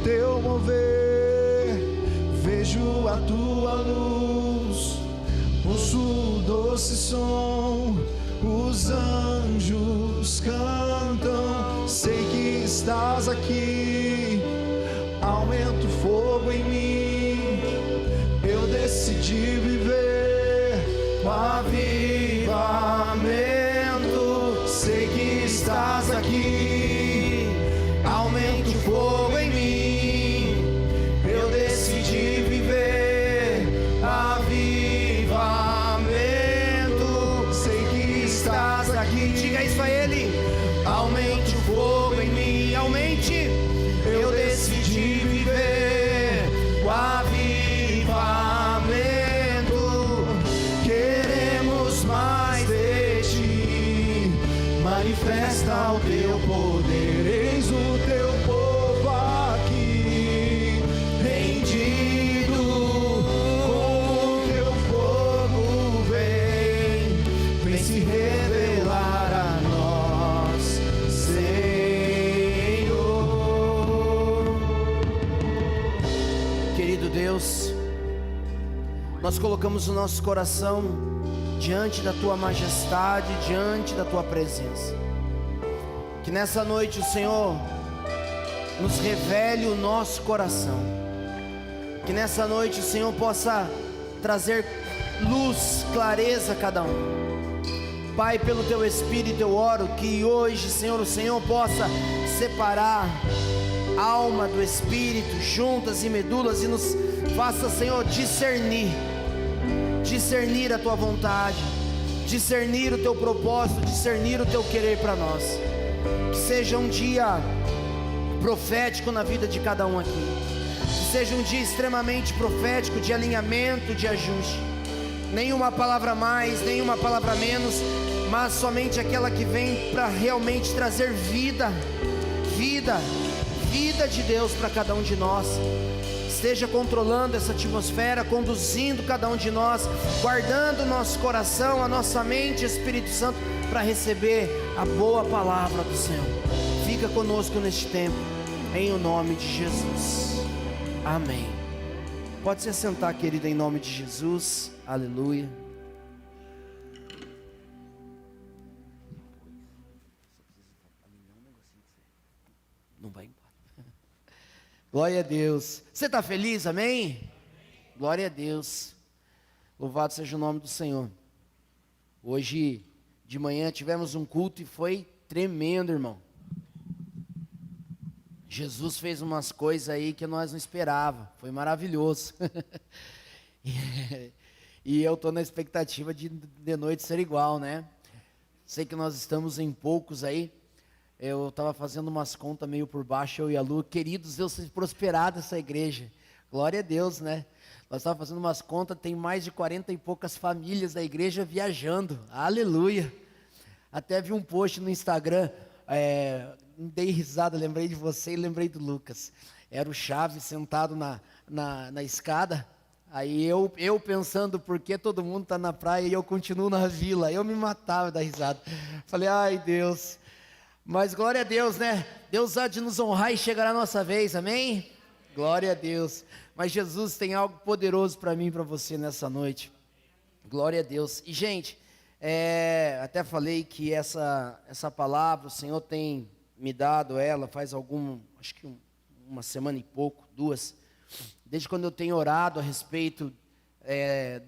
teu mover, vejo a tua luz, ouço o doce som, os anjos cantam, sei que estás aqui, aumenta o fogo em mim, eu decidi viver com avivamento, sei que estás aqui, aumenta o fogo em mim, eu decidi viver avivamento, sei que estás aqui, diga isso a ele, aumente o fogo em mim, aumente, eu decidi viver o avivamento, queremos mais de ti, manifesta o teu poder, eis o teu povo aqui, rendido com o teu fogo, vem se revelar a nós, Senhor. Querido Deus, nós colocamos o nosso coração diante da tua majestade, diante da tua presença. Que nessa noite o Senhor nos revele o nosso coração. Que nessa noite o Senhor possa trazer luz, clareza a cada um. Pai, pelo teu Espírito eu oro que hoje, Senhor, o Senhor possa separar alma do Espírito, juntas e medulas, e nos faça, Senhor, discernir a tua vontade, discernir o teu propósito, discernir o teu querer para nós. Que seja um dia profético na vida de cada um aqui, que seja um dia extremamente profético, de alinhamento, de ajuste. Nenhuma palavra mais, nenhuma palavra menos, mas somente aquela que vem para realmente trazer vida de Deus para cada um de nós. Esteja controlando essa atmosfera, conduzindo cada um de nós, guardando o nosso coração, a nossa mente, Espírito Santo, para receber a boa palavra do Senhor. Fica conosco neste tempo, em o nome de Jesus, amém. Pode se assentar, querida, em nome de Jesus, aleluia. Não vai embora. Glória a Deus. Você está feliz, amém? Glória a Deus. Louvado seja o nome do Senhor. Hoje de manhã tivemos um culto e foi tremendo, irmão. Jesus fez umas coisas aí que nós não esperávamos. Foi maravilhoso. E eu estou na expectativa de noite ser igual, né? Sei que nós estamos em poucos aí. Eu estava fazendo umas contas meio por baixo, eu e a Lu. Queridos, Deus seja prosperado essa igreja. Glória a Deus, né? Nós estávamos fazendo umas contas, tem mais de 40 e poucas famílias da igreja viajando. Aleluia. Até vi um post no Instagram, dei risada, lembrei de você e lembrei do Lucas. Era o Chaves sentado na escada. Aí eu pensando por que todo mundo está na praia e eu continuo na vila. Eu me matava da risada. Falei, ai Deus. Mas glória a Deus, né? Deus há de nos honrar e chegará a nossa vez, amém? Glória a Deus. Mas Jesus tem algo poderoso para mim e para você nessa noite. Glória a Deus. E gente, até falei que essa palavra o Senhor tem me dado ela faz acho que uma semana e pouco, 2. Desde quando eu tenho orado a respeito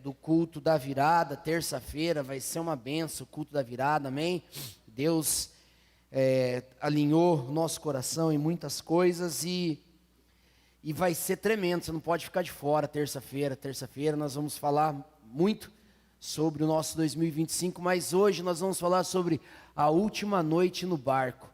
do culto da virada, terça-feira vai ser uma benção o culto da virada, amém? Deus alinhou o nosso coração em muitas coisas e vai ser tremendo, você não pode ficar de fora. Terça-feira nós vamos falar muito sobre o nosso 2025, mas hoje nós vamos falar sobre a última noite no barco.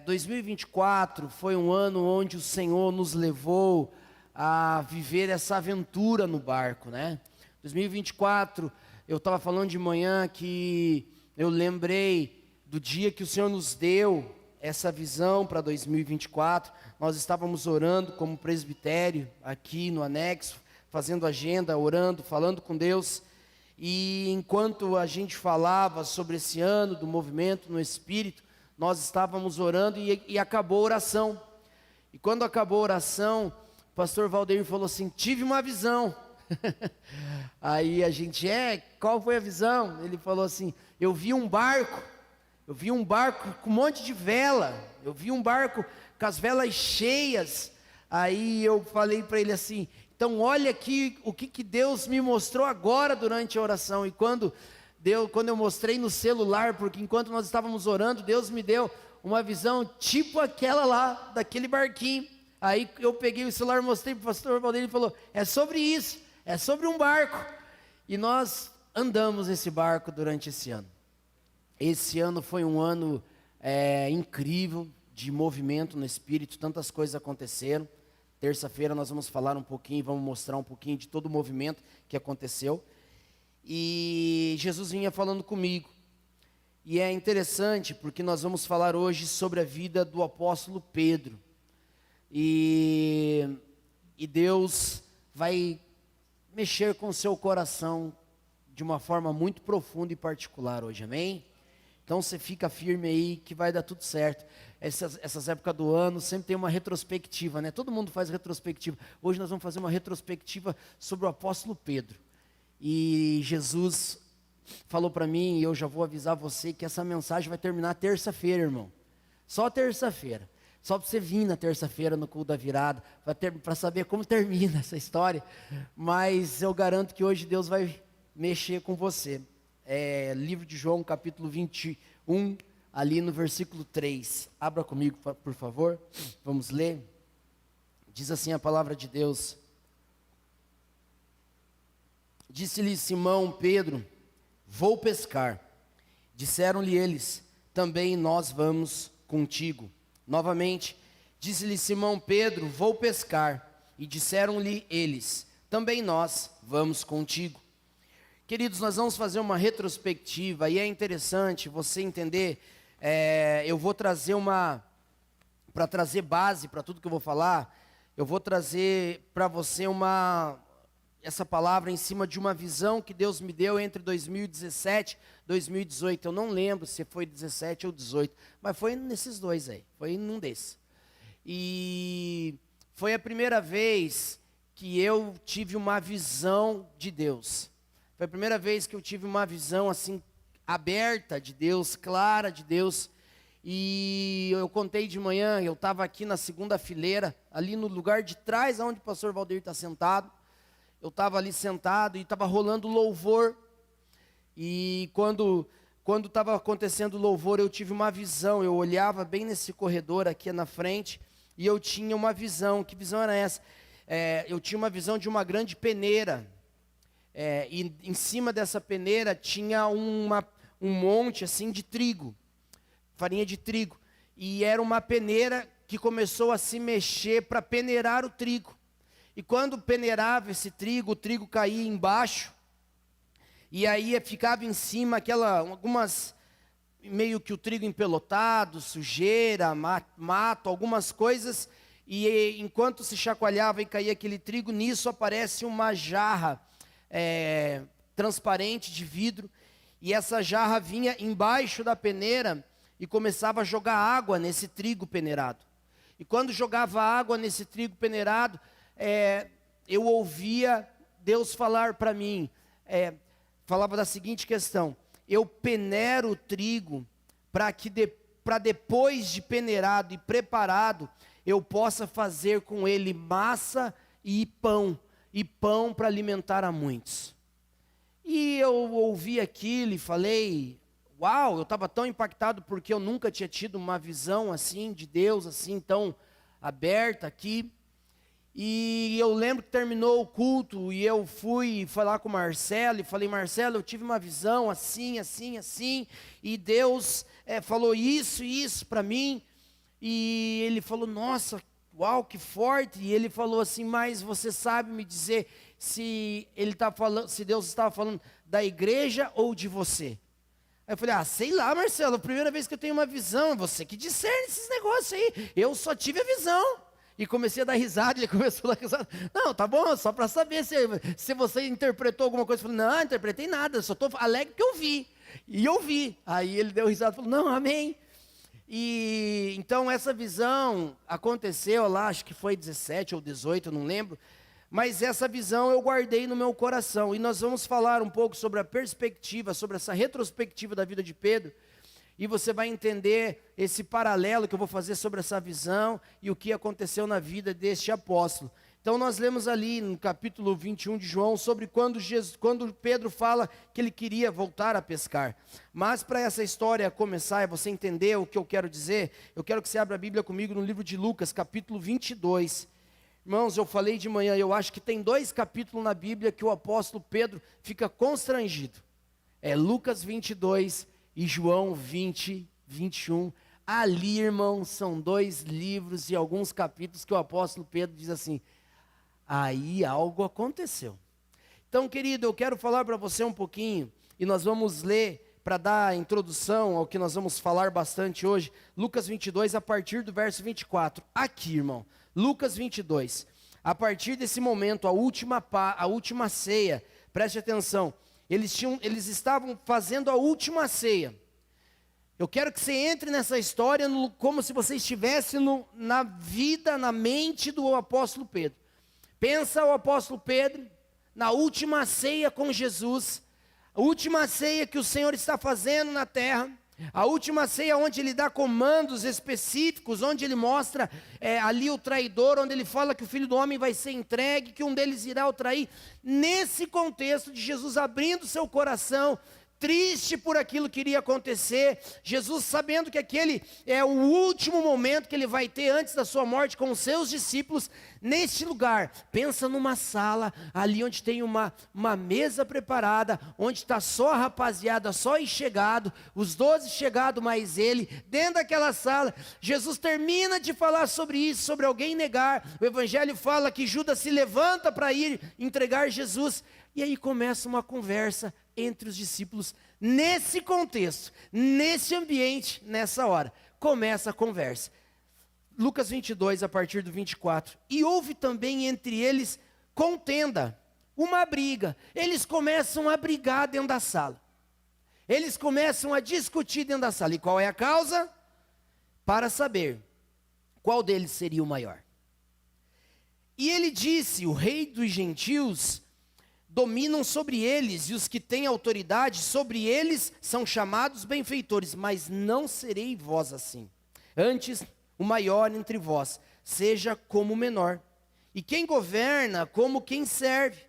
2024 foi um ano onde o Senhor nos levou a viver essa aventura no barco, né? 2024, eu estava falando de manhã que eu lembrei do dia que o Senhor nos deu essa visão para 2024, nós estávamos orando como presbitério aqui no anexo, fazendo agenda, orando, falando com Deus, e enquanto a gente falava sobre esse ano do movimento no Espírito, nós estávamos orando e acabou a oração, E quando acabou a oração, o pastor Valdeir falou assim: tive uma visão. Aí a gente, qual foi a visão? Ele falou assim: eu vi um barco com um monte de vela, eu vi um barco com as velas cheias. Aí eu falei para ele assim: então olha aqui o que Deus me mostrou agora durante a oração. E quando eu mostrei no celular, porque enquanto nós estávamos orando, Deus me deu uma visão tipo aquela lá, daquele barquinho. Aí eu peguei o celular, mostrei para o pastor Valdeir, ele falou: é sobre isso, é sobre um barco. E nós andamos nesse barco durante esse ano. Esse ano foi um ano incrível, de movimento no Espírito, tantas coisas aconteceram. Terça-feira nós vamos falar um pouquinho, vamos mostrar um pouquinho de todo o movimento que aconteceu. E Jesus vinha falando comigo. E é interessante porque nós vamos falar hoje sobre a vida do apóstolo Pedro. E Deus vai mexer com o seu coração de uma forma muito profunda e particular hoje, amém? Então você fica firme aí que vai dar tudo certo. Essas épocas do ano sempre tem uma retrospectiva, né? Todo mundo faz retrospectiva. Hoje nós vamos fazer uma retrospectiva sobre o apóstolo Pedro. E Jesus falou para mim, e eu já vou avisar você, que essa mensagem vai terminar terça-feira, irmão. Só terça-feira. Só para você vir na terça-feira no culto da virada, para saber como termina essa história. Mas eu garanto que hoje Deus vai mexer com você. Livro de João, capítulo 21, ali no versículo 3. Abra comigo, por favor. Vamos ler. Diz assim a palavra de Deus: disse-lhe Simão Pedro: vou pescar. Disseram-lhe eles: também nós vamos contigo. Novamente, disse-lhe Simão Pedro: vou pescar. E disseram-lhe eles: também nós vamos contigo. Queridos, nós vamos fazer uma retrospectiva, e é interessante você entender, eu vou trazer para trazer base para tudo que eu vou falar, eu vou trazer para você essa palavra em cima de uma visão que Deus me deu entre 2017 e 2018, eu não lembro se foi 17 ou 18, mas foi nesses dois aí, foi num desses. E foi a primeira vez que eu tive uma visão de Deus. Foi a primeira vez que eu tive uma visão assim, aberta de Deus, clara de Deus. E eu contei de manhã, eu estava aqui na segunda fileira, ali no lugar de trás, onde o pastor Valdeir está sentado. Eu estava ali sentado e estava rolando louvor. E quando estava acontecendo o louvor, eu tive uma visão. Eu olhava bem nesse corredor aqui na frente, e eu tinha uma visão. Que visão era essa? Eu tinha uma visão de uma grande peneira. E em cima dessa peneira tinha um monte assim de trigo, farinha de trigo, e era uma peneira que começou a se mexer para peneirar o trigo, e quando peneirava esse trigo, o trigo caía embaixo, e aí ficava em cima algumas, meio que o trigo empelotado, sujeira, mato, algumas coisas, e enquanto se chacoalhava e caía aquele trigo, nisso aparece uma jarra transparente de vidro, e essa jarra vinha embaixo da peneira e começava a jogar água nesse trigo peneirado. E quando jogava água nesse trigo peneirado, eu ouvia Deus falar para mim, falava da seguinte questão: eu peneiro o trigo para depois de peneirado e preparado, eu possa fazer com ele massa e pão para alimentar a muitos. E eu ouvi aquilo e falei: uau, eu estava tão impactado porque eu nunca tinha tido uma visão assim de Deus, assim tão aberta aqui. E eu lembro que terminou o culto e eu fui falar com o Marcelo e falei: Marcelo, eu tive uma visão assim, assim, assim, e Deus falou isso e isso para mim. E ele falou: nossa, uau, que forte. E ele falou assim: mas você sabe me dizer se Deus estava falando da igreja ou de você? Aí eu falei: sei lá, Marcelo, primeira vez que eu tenho uma visão, você que discerne esses negócios aí, eu só tive a visão. E comecei a dar risada, ele começou a dar risada. Não, tá bom, só para saber se você interpretou alguma coisa. Eu falei: não, interpretei nada, só estou alegre que eu vi. E eu vi. Aí ele deu risada e falou: não, amém. E então essa visão aconteceu lá, acho que foi 17 ou 18, não lembro. Mas essa visão eu guardei no meu coração. E nós vamos falar um pouco sobre a perspectiva, sobre essa retrospectiva da vida de Pedro. E você vai entender esse paralelo que eu vou fazer sobre essa visão e o que aconteceu na vida deste apóstolo. Então nós lemos ali no capítulo 21 de João sobre quando Pedro fala que ele queria voltar a pescar. Mas para essa história começar e você entender o que eu quero dizer, eu quero que você abra a Bíblia comigo no livro de Lucas, capítulo 22. Irmãos, eu falei de manhã, eu acho que tem 2 capítulos na Bíblia que o apóstolo Pedro fica constrangido. É Lucas 22 e João 20, 21. Ali, irmão, são 2 livros e alguns capítulos que o apóstolo Pedro diz assim: aí algo aconteceu. Então, querido, eu quero falar para você um pouquinho, e nós vamos ler, para dar a introdução ao que nós vamos falar bastante hoje, Lucas 22, a partir do verso 24. Aqui, irmão, Lucas 22, a partir desse momento, a última ceia, preste atenção, eles estavam fazendo a última ceia. Eu quero que você entre nessa história como se você estivesse na vida, na mente do apóstolo Pedro. Pensa o apóstolo Pedro na última ceia com Jesus, a última ceia que o Senhor está fazendo na terra, a última ceia onde ele dá comandos específicos, onde ele mostra ali o traidor, onde ele fala que o Filho do Homem vai ser entregue, que um deles irá o trair. Nesse contexto de Jesus abrindo seu coração, triste por aquilo que iria acontecer, Jesus sabendo que aquele é o último momento que ele vai ter antes da sua morte com os seus discípulos, neste lugar, pensa numa sala, ali onde tem uma mesa preparada, onde está só a rapaziada, só chegado, os 12 chegados mais ele, dentro daquela sala, Jesus termina de falar sobre isso, sobre alguém negar, o evangelho fala que Judas se levanta para ir entregar Jesus, e aí começa uma conversa entre os discípulos, nesse contexto, nesse ambiente, nessa hora, começa a conversa. Lucas 22, a partir do 24, e houve também entre eles contenda, uma briga, eles começam a brigar dentro da sala, eles começam a discutir dentro da sala, e qual é a causa? Para saber qual deles seria o maior. E ele disse, o rei dos gentios dominam sobre eles, e os que têm autoridade sobre eles são chamados benfeitores, mas não serei vós assim. Antes, o maior entre vós seja como o menor, e quem governa como quem serve.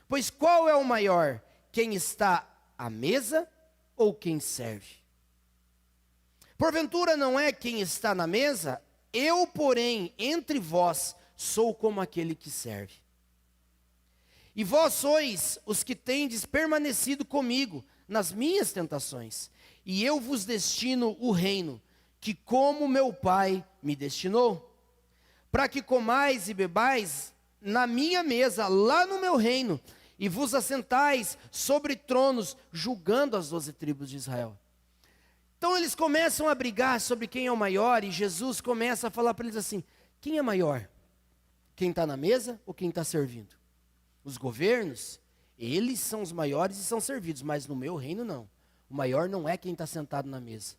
Pois qual é o maior? Quem está à mesa ou quem serve? Porventura não é quem está na mesa? Eu, porém, entre vós, sou como aquele que serve. E vós sois os que tendes permanecido comigo nas minhas tentações, e eu vos destino o reino, que como meu Pai me destinou, para que comais e bebais na minha mesa, lá no meu reino, e vos assentais sobre tronos, julgando as 12 tribos de Israel. Então eles começam a brigar sobre quem é o maior, e Jesus começa a falar para eles assim, quem é maior? Quem está na mesa ou quem está servindo? Os governos, eles são os maiores e são servidos, mas no meu reino não. O maior não é quem está sentado na mesa.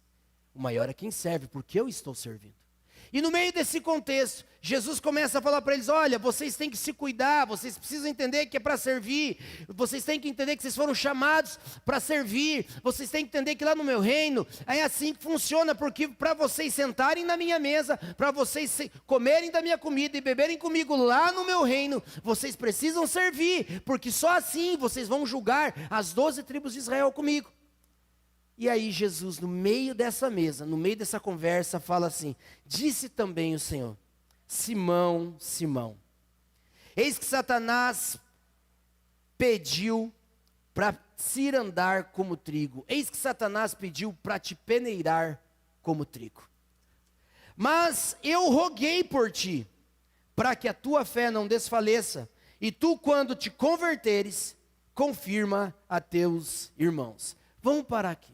O maior é quem serve, porque eu estou servindo. E no meio desse contexto, Jesus começa a falar para eles, olha, vocês têm que se cuidar, vocês precisam entender que é para servir, vocês têm que entender que vocês foram chamados para servir, vocês têm que entender que lá no meu reino, é assim que funciona, porque para vocês sentarem na minha mesa, para vocês comerem da minha comida e beberem comigo lá no meu reino, vocês precisam servir, porque só assim vocês vão julgar as 12 tribos de Israel comigo. E aí Jesus, no meio dessa mesa, no meio dessa conversa, fala assim, disse também o Senhor, Simão, Simão, eis que Satanás pediu para cirandar como trigo, eis que Satanás pediu para te peneirar como trigo, mas eu roguei por ti, para que a tua fé não desfaleça, e tu quando te converteres, confirma a teus irmãos. Vamos parar aqui.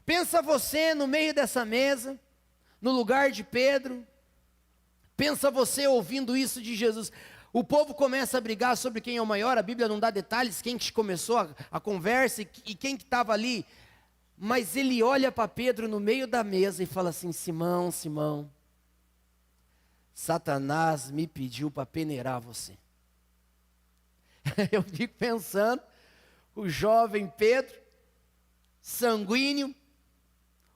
Pensa você no meio dessa mesa, no lugar de Pedro, pensa você ouvindo isso de Jesus. O povo começa a brigar sobre quem é o maior, a Bíblia não dá detalhes, quem que começou a conversa e quem que estava ali Mas ele olha para Pedro no meio da mesa e fala assim: Simão, Simão, Satanás me pediu para peneirar você. Eu fico pensando, o jovem Pedro, sanguíneo,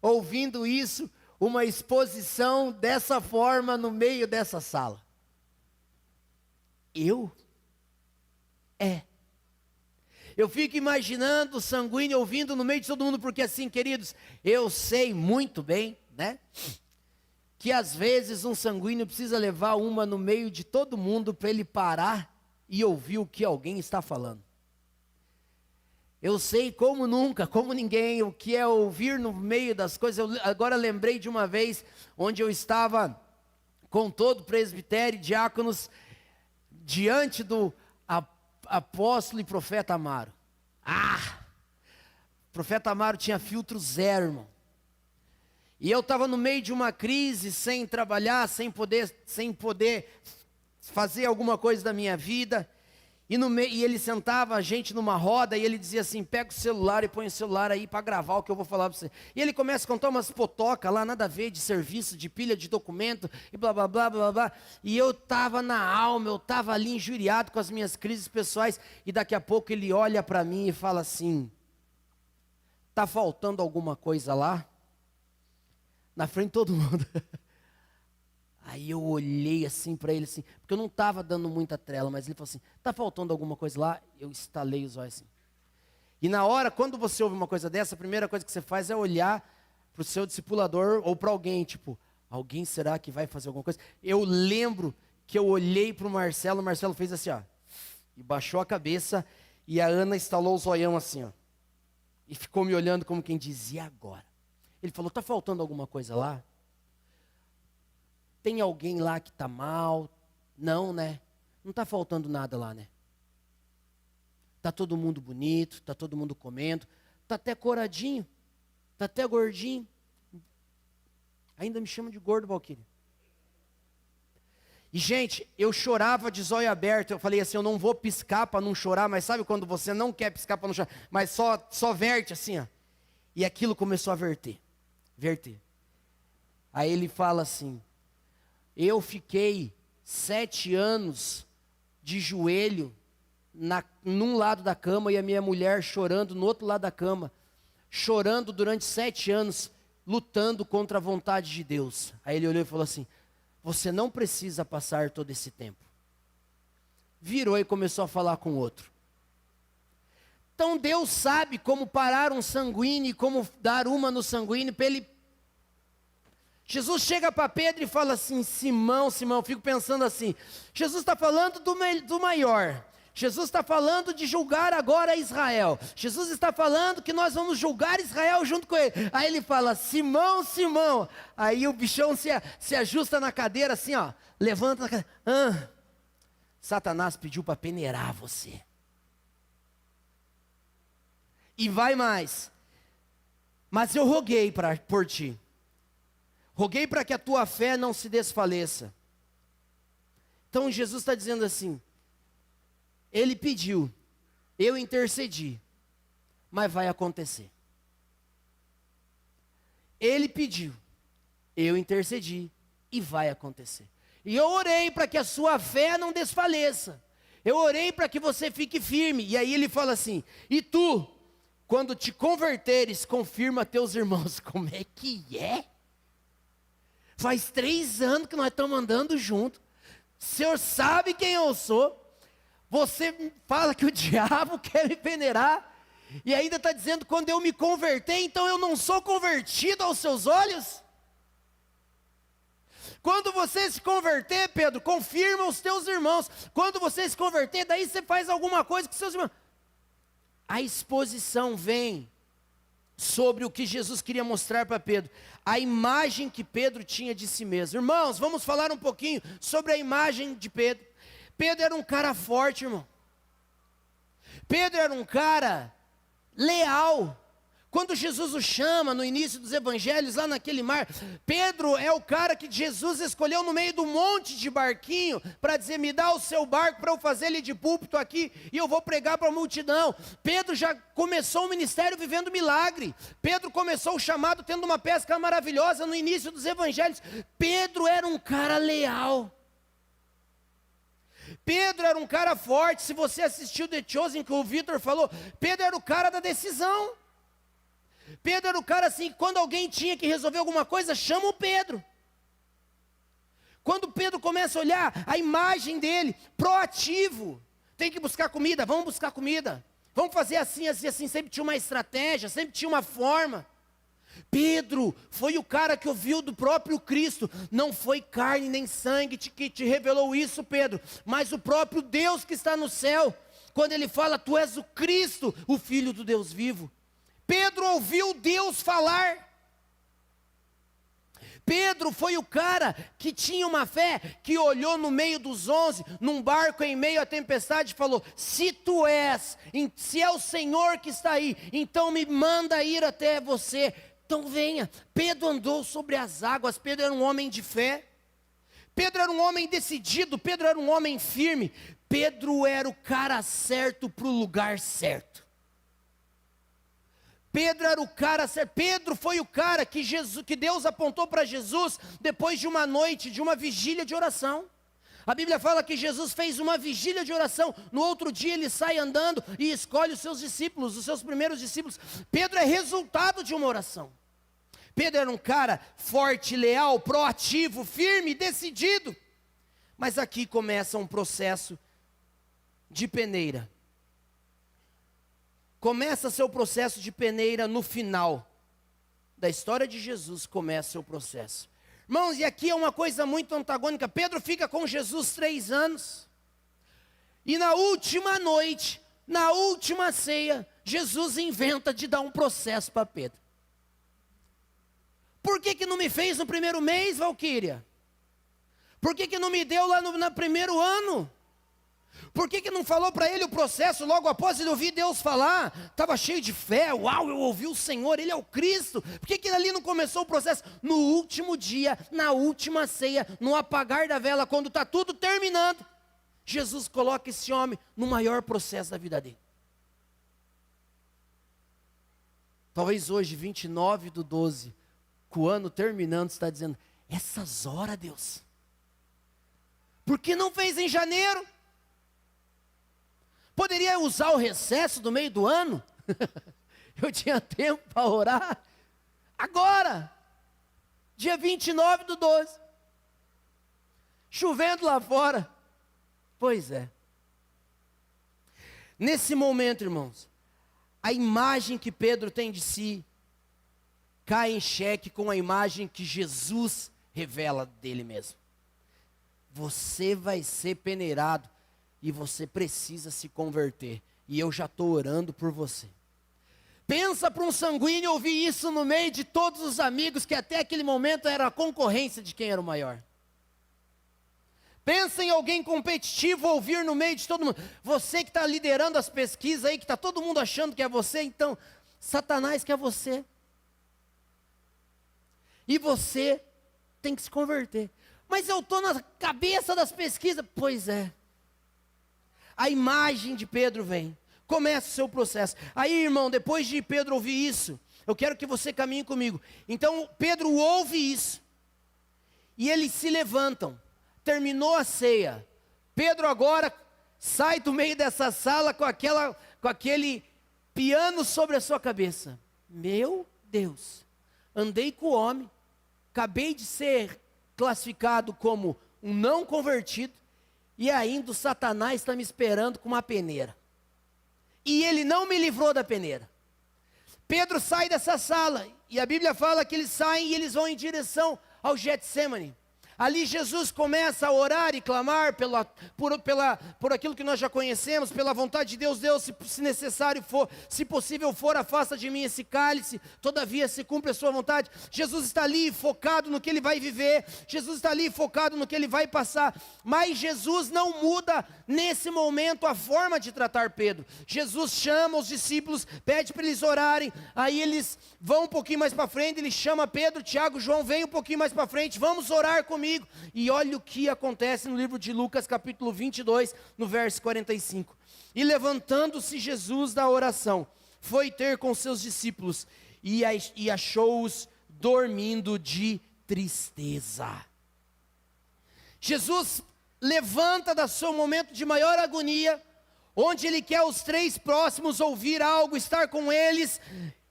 ouvindo isso, uma exposição dessa forma no meio dessa sala. Eu fico imaginando o sanguíneo ouvindo no meio de todo mundo, porque assim, queridos, eu sei muito bem, né, que às vezes um sanguíneo precisa levar uma no meio de todo mundo para ele parar e ouvir o que alguém está falando. Eu sei como nunca, como ninguém, o que é ouvir no meio das coisas. Eu agora lembrei de uma vez onde eu estava com todo o presbitério e diáconos diante do apóstolo e profeta Amaro. O profeta Amaro tinha filtro zero, irmão. E eu estava no meio de uma crise, sem trabalhar, sem poder fazer alguma coisa da minha vida. E ele sentava a gente numa roda e ele dizia assim: pega o celular e põe o celular aí para gravar o que eu vou falar para você. E ele começa a contar umas potocas lá, nada a ver, de serviço, de pilha de documento e blá blá blá blá blá. E eu estava na alma, eu estava ali injuriado com as minhas crises pessoais. E daqui a pouco ele olha para mim e fala assim: tá faltando alguma coisa lá? Na frente de todo mundo. Aí eu olhei assim para ele, assim, porque eu não estava dando muita trela, mas ele falou assim: tá faltando alguma coisa lá? Eu estalei os olhos assim. E na hora, quando você ouve uma coisa dessa, a primeira coisa que você faz é olhar para o seu discipulador ou para alguém, tipo, alguém será que vai fazer alguma coisa? Eu lembro que eu olhei para o Marcelo fez assim, ó, e baixou a cabeça, e a Ana estalou o zoião assim, ó, e ficou me olhando como quem dizia: agora? Ele falou: tá faltando alguma coisa lá? Tem alguém lá que está mal? Não, né? Não está faltando nada lá, né? Está todo mundo bonito, está todo mundo comendo, está até coradinho, está até gordinho. Ainda me chama de gordo, Valquíria. E, gente, eu chorava de zóio aberto. Eu falei assim: eu não vou piscar para não chorar, mas sabe quando você não quer piscar para não chorar, mas só verte assim, ó. E aquilo começou a verter. Aí ele fala assim: eu fiquei 7 anos de joelho num lado da cama e a minha mulher chorando no outro lado da cama, chorando durante 7 anos, lutando contra a vontade de Deus. Aí ele olhou e falou assim: você não precisa passar todo esse tempo. Virou e começou a falar com o outro. Então Deus sabe como parar um sanguíneo, como dar uma no sanguíneo para ele. Jesus chega para Pedro e fala assim: Simão, eu fico pensando assim, Jesus está falando do maior, Jesus está falando de julgar agora Israel, Jesus está falando que nós vamos julgar Israel junto com ele. Aí ele fala: Simão, aí o bichão se ajusta na cadeira assim, ó, levanta na cadeira. Satanás pediu para peneirar você. E vai mais, mas eu roguei por ti. Roguei para que a tua fé não se desfaleça. Então Jesus está dizendo assim: ele pediu, eu intercedi, mas vai acontecer. Ele pediu, eu intercedi e vai acontecer. E eu orei para que a sua fé não desfaleça. Eu orei para que você fique firme. E aí ele fala assim: e tu, quando te converteres, confirma teus irmãos. Como é que é? Faz 3 anos que nós estamos andando juntos. O senhor sabe quem eu sou. Você fala que o diabo quer me peneirar. E ainda está dizendo: quando eu me converter, então eu não sou convertido aos seus olhos? Quando você se converter, Pedro, confirma os teus irmãos. Quando você se converter, daí você faz alguma coisa com seus irmãos. A exposição vem sobre o que Jesus queria mostrar para Pedro, a imagem que Pedro tinha de si mesmo. Irmãos, vamos falar um pouquinho sobre a imagem de Pedro. Pedro era um cara forte, irmão. Pedro era um cara leal. Quando Jesus o chama no início dos evangelhos, lá naquele mar, Pedro é o cara que Jesus escolheu no meio do monte de barquinho, para dizer, me dá o seu barco para eu fazer ele de púlpito aqui, e eu vou pregar para a multidão. Pedro já começou o ministério vivendo milagre. Pedro começou o chamado tendo uma pesca maravilhosa no início dos evangelhos. Pedro era um cara leal. Pedro era um cara forte. Se você assistiu The Chosen, que o Vitor falou, Pedro era o cara da decisão. Pedro era o cara assim, quando alguém tinha que resolver alguma coisa, chama o Pedro. Quando Pedro começa a olhar a imagem dele, proativo, tem que buscar comida, vamos buscar comida, vamos fazer assim, assim, assim, sempre tinha uma estratégia, sempre tinha uma forma. Pedro foi o cara que ouviu do próprio Cristo, não foi carne nem sangue que te revelou isso, Pedro, mas o próprio Deus que está no céu, quando ele fala, tu és o Cristo, o Filho do Deus vivo. Pedro ouviu Deus falar. Pedro foi o cara que tinha uma fé, que olhou no meio dos 11, num barco em meio à tempestade, e falou, se tu és, se é o Senhor que está aí, então me manda ir até você, então venha. Pedro andou sobre as águas, Pedro era um homem de fé, Pedro era um homem decidido, Pedro era um homem firme, Pedro era o cara certo para o lugar certo. Pedro era o cara certo. Pedro foi o cara que Deus apontou para Jesus depois de uma noite, de uma vigília de oração. A Bíblia fala que Jesus fez uma vigília de oração. No outro dia ele sai andando e escolhe os seus discípulos, os seus primeiros discípulos. Pedro é resultado de uma oração. Pedro era um cara forte, leal, proativo, firme, decidido. Mas aqui começa um processo de peneira. Começa seu processo de peneira no final da história de Jesus, começa seu processo. Irmãos, e aqui é uma coisa muito antagônica. Pedro fica com Jesus 3 anos. E na última noite, na última ceia, Jesus inventa de dar um processo para Pedro. Por que não me fez no primeiro mês, Valquíria? Por que não me deu lá no primeiro ano? Por que não falou para ele o processo logo após ele ouvir Deus falar? Estava cheio de fé, uau, eu ouvi o Senhor, Ele é o Cristo. Por que ali não começou o processo? No último dia, na última ceia, no apagar da vela, quando está tudo terminando, Jesus coloca esse homem no maior processo da vida dele. Talvez hoje, 29/12, com o ano terminando, você está dizendo, essas horas, Deus, por que não fez em janeiro? Poderia usar o recesso do meio do ano? Eu tinha tempo para orar. Agora, dia 29/12, chovendo lá fora. Pois é. Nesse momento, irmãos, a imagem que Pedro tem de si cai em xeque com a imagem que Jesus revela dele mesmo. Você vai ser peneirado. E você precisa se converter. E eu já estou orando por você. Pensa para um sanguíneo ouvir isso no meio de todos os amigos, que até aquele momento era a concorrência de quem era o maior. Pensa em alguém competitivo ouvir no meio de todo mundo. Você que está liderando as pesquisas aí, que está todo mundo achando que é você, então, Satanás quer você. E você tem que se converter. Mas eu estou na cabeça das pesquisas. Pois é. A imagem de Pedro vem, começa o seu processo. Aí, irmão, depois de Pedro ouvir isso, eu quero que você caminhe comigo. Então, Pedro ouve isso, e eles se levantam, terminou a ceia. Pedro agora sai do meio dessa sala com aquele piano sobre a sua cabeça. Meu Deus, andei com o homem, acabei de ser classificado como um não convertido, e ainda o Satanás está me esperando com uma peneira. E ele não me livrou da peneira. Pedro sai dessa sala, e a Bíblia fala que eles saem e eles vão em direção ao Getsemane. Ali Jesus começa a orar e clamar por aquilo que nós já conhecemos, pela vontade de Deus. Deus, se necessário for, se possível for, afasta de mim esse cálice, todavia se cumpre a sua vontade. Jesus está ali focado no que ele vai viver, Jesus está ali focado no que ele vai passar, mas Jesus não muda nesse momento a forma de tratar Pedro. Jesus chama os discípulos, pede para eles orarem, aí eles vão um pouquinho mais para frente, ele chama Pedro, Tiago, João, vem um pouquinho mais para frente, vamos orar comigo. E olha o que acontece no livro de Lucas, capítulo 22, no verso 45. E levantando-se Jesus da oração, foi ter com seus discípulos, e achou-os dormindo de tristeza. Jesus levanta do seu momento de maior agonia, onde ele quer os três próximos ouvir algo, estar com eles,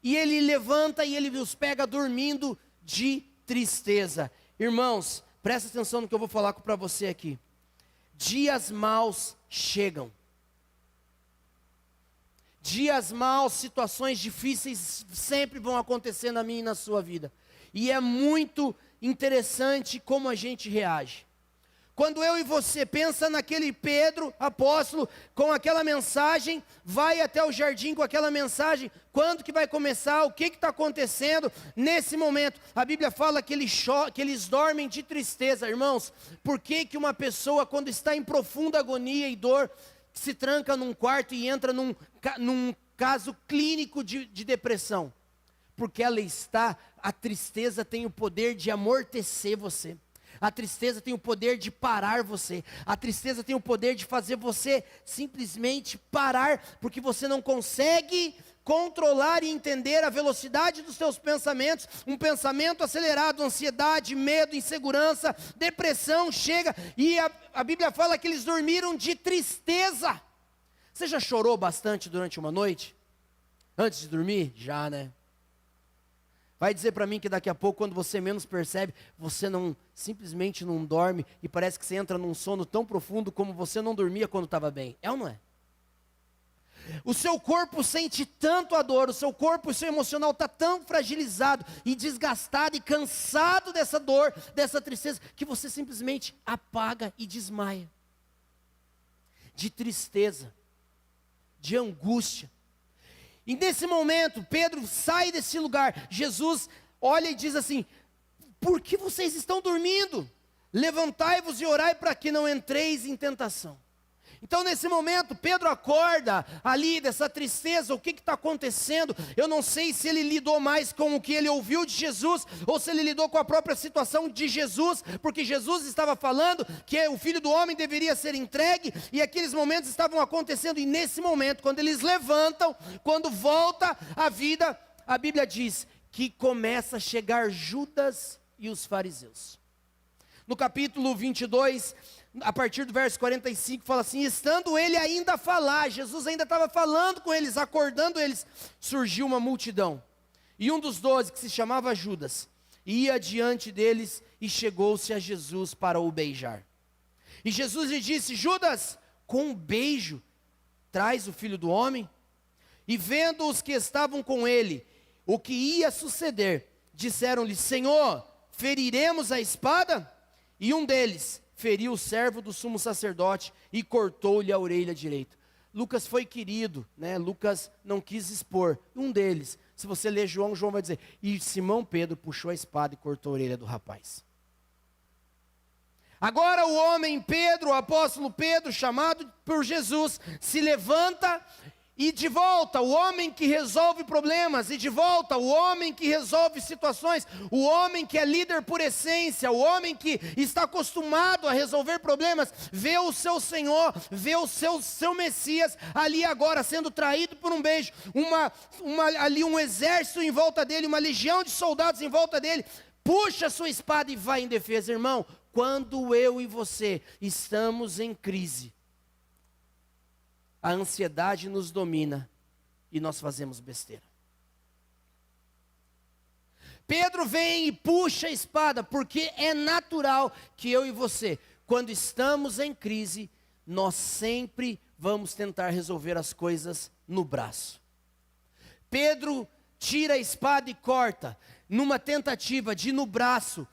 e ele levanta e ele os pega dormindo de tristeza. Irmãos, presta atenção no que eu vou falar para você aqui. Dias maus chegam. Dias maus, situações difíceis sempre vão acontecer na minha e na sua vida. E é muito interessante como a gente reage. Quando eu e você pensa naquele Pedro, apóstolo, com aquela mensagem, vai até o jardim com aquela mensagem, quando que vai começar, o que está acontecendo nesse momento? A Bíblia fala que eles dormem de tristeza. Irmãos, por que uma pessoa, quando está em profunda agonia e dor, se tranca num quarto e entra num caso clínico de depressão? Porque a tristeza tem o poder de amortecer você. A tristeza tem o poder de parar você. A tristeza tem o poder de fazer você simplesmente parar, porque você não consegue controlar e entender a velocidade dos seus pensamentos. Um pensamento acelerado, ansiedade, medo, insegurança, depressão chega, e a Bíblia fala que eles dormiram de tristeza. Você já chorou bastante durante uma noite? Antes de dormir? Já, né? Vai dizer para mim que daqui a pouco, quando você menos percebe, você simplesmente não dorme, e parece que você entra num sono tão profundo como você não dormia quando estava bem. É ou não é? O seu corpo sente tanto a dor, o seu seu emocional está tão fragilizado e desgastado e cansado dessa dor, dessa tristeza, que você simplesmente apaga e desmaia. De tristeza, de angústia. E nesse momento, Pedro sai desse lugar. Jesus olha e diz assim: por que vocês estão dormindo? Levantai-vos e orai para que não entreis em tentação. Então nesse momento, Pedro acorda ali dessa tristeza. O que está acontecendo? Eu não sei se ele lidou mais com o que ele ouviu de Jesus, ou se ele lidou com a própria situação de Jesus, porque Jesus estava falando que o Filho do Homem deveria ser entregue, e aqueles momentos estavam acontecendo. E nesse momento, quando eles levantam, quando volta a vida, a Bíblia diz que começa a chegar Judas e os fariseus. No capítulo 22, a partir do verso 45, fala assim: estando ele ainda a falar, Jesus ainda estava falando com eles, acordando eles, surgiu uma multidão, e um dos 12, que se chamava Judas, ia diante deles e chegou-se a Jesus para o beijar. E Jesus lhe disse: Judas, com um beijo traz o Filho do Homem? E vendo os que estavam com ele o que ia suceder, disseram-lhe: Senhor, feriremos a espada? E um deles feriu o servo do sumo sacerdote e cortou-lhe a orelha direita. Lucas foi querido, né? Lucas não quis expor. Um deles, se você ler João vai dizer: e Simão Pedro puxou a espada e cortou a orelha do rapaz. Agora o homem Pedro, o apóstolo Pedro, chamado por Jesus, se levanta e de volta, o homem que resolve problemas, e de volta, o homem que resolve situações, o homem que é líder por essência, o homem que está acostumado a resolver problemas, vê o seu Senhor, vê o seu Messias, ali agora sendo traído por um beijo, ali um exército em volta dele, uma legião de soldados em volta dele, puxa a sua espada e vai em defesa. Irmão, quando eu e você estamos em crise, a ansiedade nos domina e nós fazemos besteira. Pedro vem e puxa a espada, porque é natural que eu e você, quando estamos em crise, nós sempre vamos tentar resolver as coisas no braço. Pedro tira a espada e corta, numa tentativa de no braço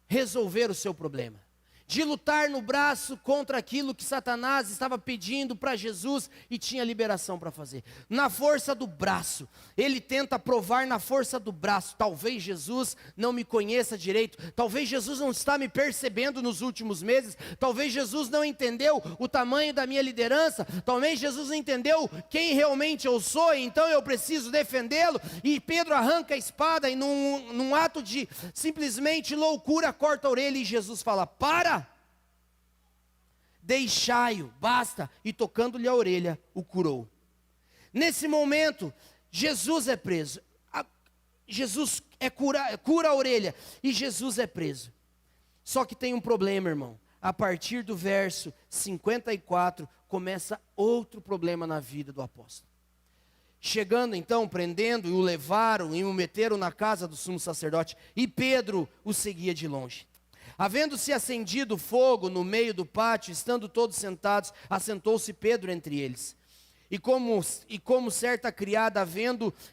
resolver o seu problema. de lutar no braço contra aquilo que Satanás estava pedindo para Jesus e tinha liberação para fazer. Na força do braço, ele tenta provar na força do braço. Talvez Jesus não me conheça direito, talvez Jesus não está me percebendo nos últimos meses, talvez Jesus não entendeu o tamanho da minha liderança, talvez Jesus não entendeu quem realmente eu sou, então eu preciso defendê-lo. E Pedro arranca a espada e num ato de simplesmente loucura corta a orelha, e Jesus fala: para! Deixai-o, basta, e tocando-lhe a orelha, o curou. Nesse momento, Jesus é preso, Jesus cura a orelha, e Jesus é preso. Só que tem um problema, irmão. A partir do verso 54, começa outro problema na vida do apóstolo. Chegando então, prendendo, e o levaram e o meteram na casa do sumo sacerdote, e Pedro o seguia de longe. Havendo-se acendido fogo no meio do pátio, estando todos sentados, assentou-se Pedro entre eles. E como certa criada,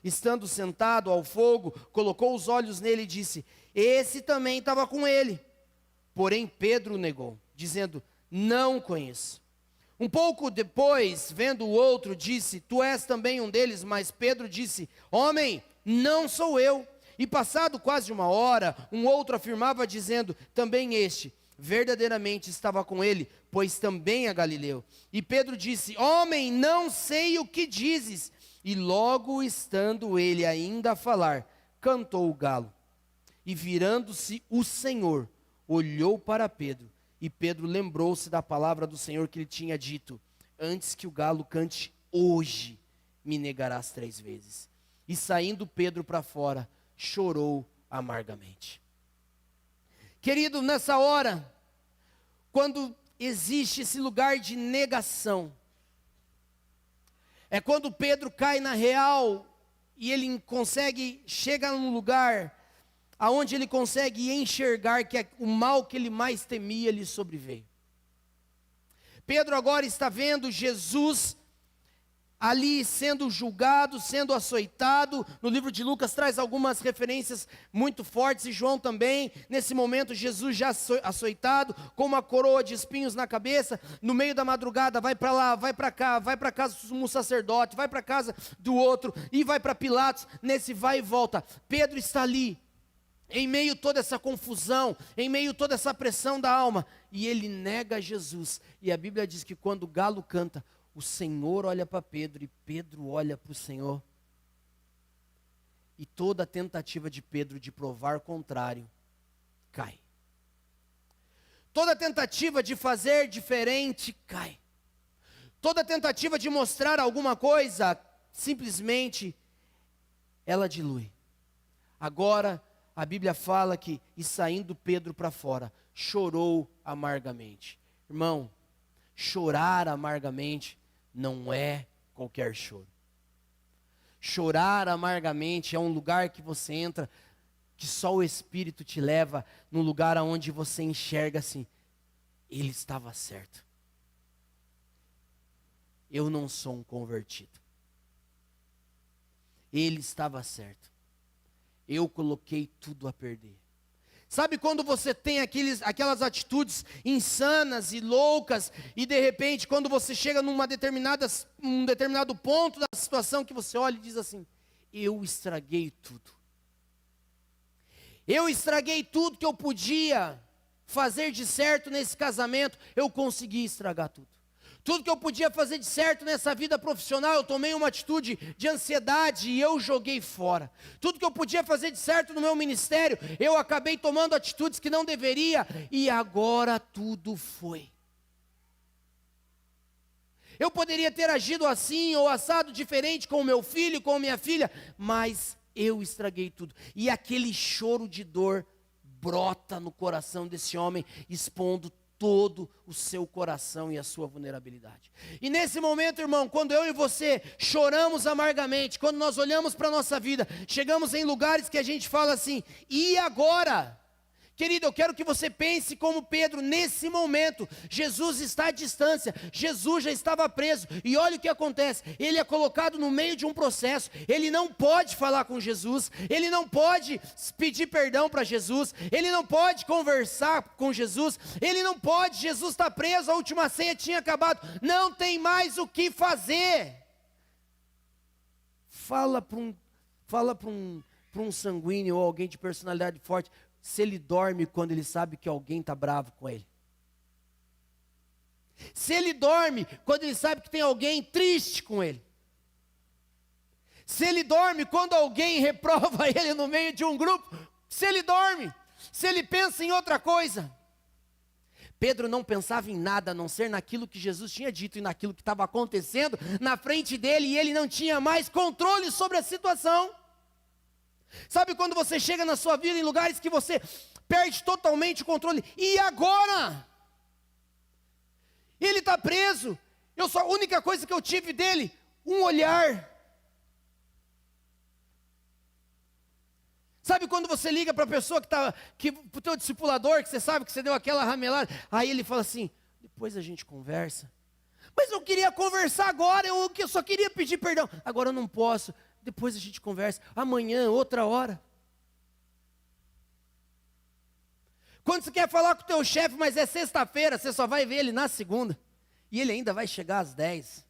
estando sentado ao fogo, colocou os olhos nele e disse: esse também estava com ele. Porém Pedro negou, dizendo: não conheço. Um pouco depois, vendo o outro, disse: tu és também um deles. Mas Pedro disse: homem, não sou eu. E passado quase uma hora, um outro afirmava, dizendo: também este verdadeiramente estava com ele, pois também é Galileu. E Pedro disse: homem, não sei o que dizes. E logo estando ele ainda a falar, cantou o galo. E virando-se o Senhor, olhou para Pedro. E Pedro lembrou-se da palavra do Senhor que lhe tinha dito: antes que o galo cante, hoje me negarás 3 vezes. E saindo Pedro para fora, chorou amargamente. Querido, nessa hora, quando existe esse lugar de negação, é quando Pedro cai na real e ele chega num lugar aonde ele consegue enxergar que o mal que ele mais temia lhe sobreveio. Pedro agora está vendo Jesus ali sendo julgado, sendo açoitado. No livro de Lucas traz algumas referências muito fortes, e João também. Nesse momento, Jesus já açoitado, com uma coroa de espinhos na cabeça. No meio da madrugada, vai para lá, vai para cá, vai para casa do sumo sacerdote, vai para casa do outro, e vai para Pilatos. Nesse vai e volta, Pedro está ali, em meio a toda essa confusão, em meio a toda essa pressão da alma, e ele nega Jesus. E a Bíblia diz que quando o galo canta, o Senhor olha para Pedro e Pedro olha para o Senhor. E toda a tentativa de Pedro de provar o contrário cai. Toda a tentativa de fazer diferente cai. Toda a tentativa de mostrar alguma coisa, simplesmente ela dilui. Agora a Bíblia fala que, e saindo Pedro para fora, chorou amargamente. Irmão, chorar amargamente não é qualquer choro. Chorar amargamente é um lugar que você entra, que só o Espírito te leva, num lugar onde você enxerga assim: ele estava certo. Eu não sou um convertido. Ele estava certo. Eu coloquei tudo a perder. Sabe quando você tem aquelas atitudes insanas e loucas, e de repente, quando você chega num determinado ponto da situação, que você olha e diz assim: eu estraguei tudo. Eu estraguei tudo que eu podia fazer de certo nesse casamento, eu consegui estragar tudo. Tudo que eu podia fazer de certo nessa vida profissional, eu tomei uma atitude de ansiedade e eu joguei fora. Tudo que eu podia fazer de certo no meu ministério, eu acabei tomando atitudes que não deveria, e agora tudo foi. Eu poderia ter agido assim ou assado diferente com o meu filho, com a minha filha, mas eu estraguei tudo. E aquele choro de dor brota no coração desse homem, expondo todo o seu coração e a sua vulnerabilidade. E nesse momento, irmão, quando eu e você choramos amargamente, quando nós olhamos para a nossa vida, chegamos em lugares que a gente fala assim: e agora? Querido, eu quero que você pense como Pedro, nesse momento, Jesus está à distância, Jesus já estava preso, e olha o que acontece, ele é colocado no meio de um processo, ele não pode falar com Jesus, ele não pode pedir perdão para Jesus, ele não pode conversar com Jesus, ele não pode, Jesus está preso, a última ceia tinha acabado, não tem mais o que fazer. Fala para um sanguíneo ou alguém de personalidade forte, se ele dorme quando ele sabe que alguém está bravo com ele. Se ele dorme quando ele sabe que tem alguém triste com ele. Se ele dorme quando alguém reprova ele no meio de um grupo. Se ele dorme, se ele pensa em outra coisa. Pedro não pensava em nada a não ser naquilo que Jesus tinha dito e naquilo que estava acontecendo na frente dele, e ele não tinha mais controle sobre a situação. Sabe quando você chega na sua vida em lugares que você perde totalmente o controle? E agora? Ele está preso. A única coisa que eu tive dele, um olhar. Sabe quando você liga para a pessoa para o teu discipulador, que você sabe que você deu aquela ramelada, aí ele fala assim, depois a gente conversa. Mas eu queria conversar agora, eu só queria pedir perdão. Agora eu não posso. Depois a gente conversa, amanhã, outra hora. Quando você quer falar com o teu chefe, mas é sexta-feira, você só vai ver ele na segunda. E ele ainda vai chegar às 10.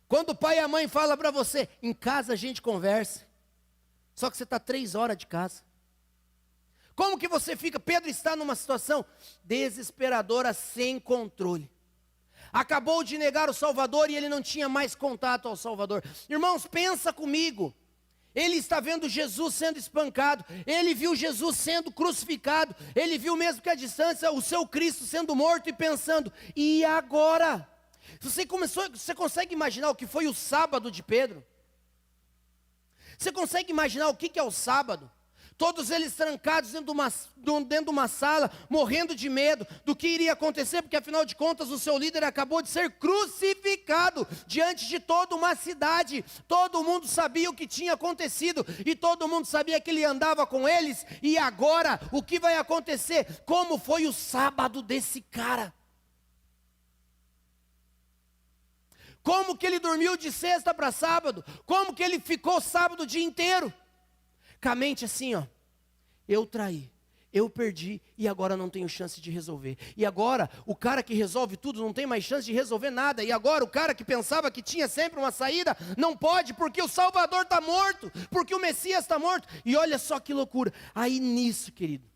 Quando o pai e a mãe falam para você, em casa a gente conversa. Só que você está 3 horas de casa. Como que você fica? Pedro está numa situação desesperadora, sem controle. Acabou de negar o Salvador e ele não tinha mais contato ao Salvador. Irmãos, pensa comigo. Ele está vendo Jesus sendo espancado. Ele viu Jesus sendo crucificado. Ele viu mesmo que à distância o seu Cristo sendo morto e pensando, e agora? Você consegue imaginar o que foi o sábado de Pedro? Você consegue imaginar o que é o sábado? Todos eles trancados dentro de uma sala, morrendo de medo do que iria acontecer, porque afinal de contas o seu líder acabou de ser crucificado diante de toda uma cidade. Todo mundo sabia o que tinha acontecido e todo mundo sabia que ele andava com eles. E agora, o que vai acontecer? Como foi o sábado desse cara? Como que ele dormiu de sexta para sábado? Como que ele ficou sábado o dia inteiro? Com a mente assim, ó, eu traí, eu perdi e agora não tenho chance de resolver. E agora o cara que resolve tudo não tem mais chance de resolver nada. E agora o cara que pensava que tinha sempre uma saída, não pode, porque o Salvador está morto, porque o Messias está morto. E olha só que loucura. Aí nisso, querido,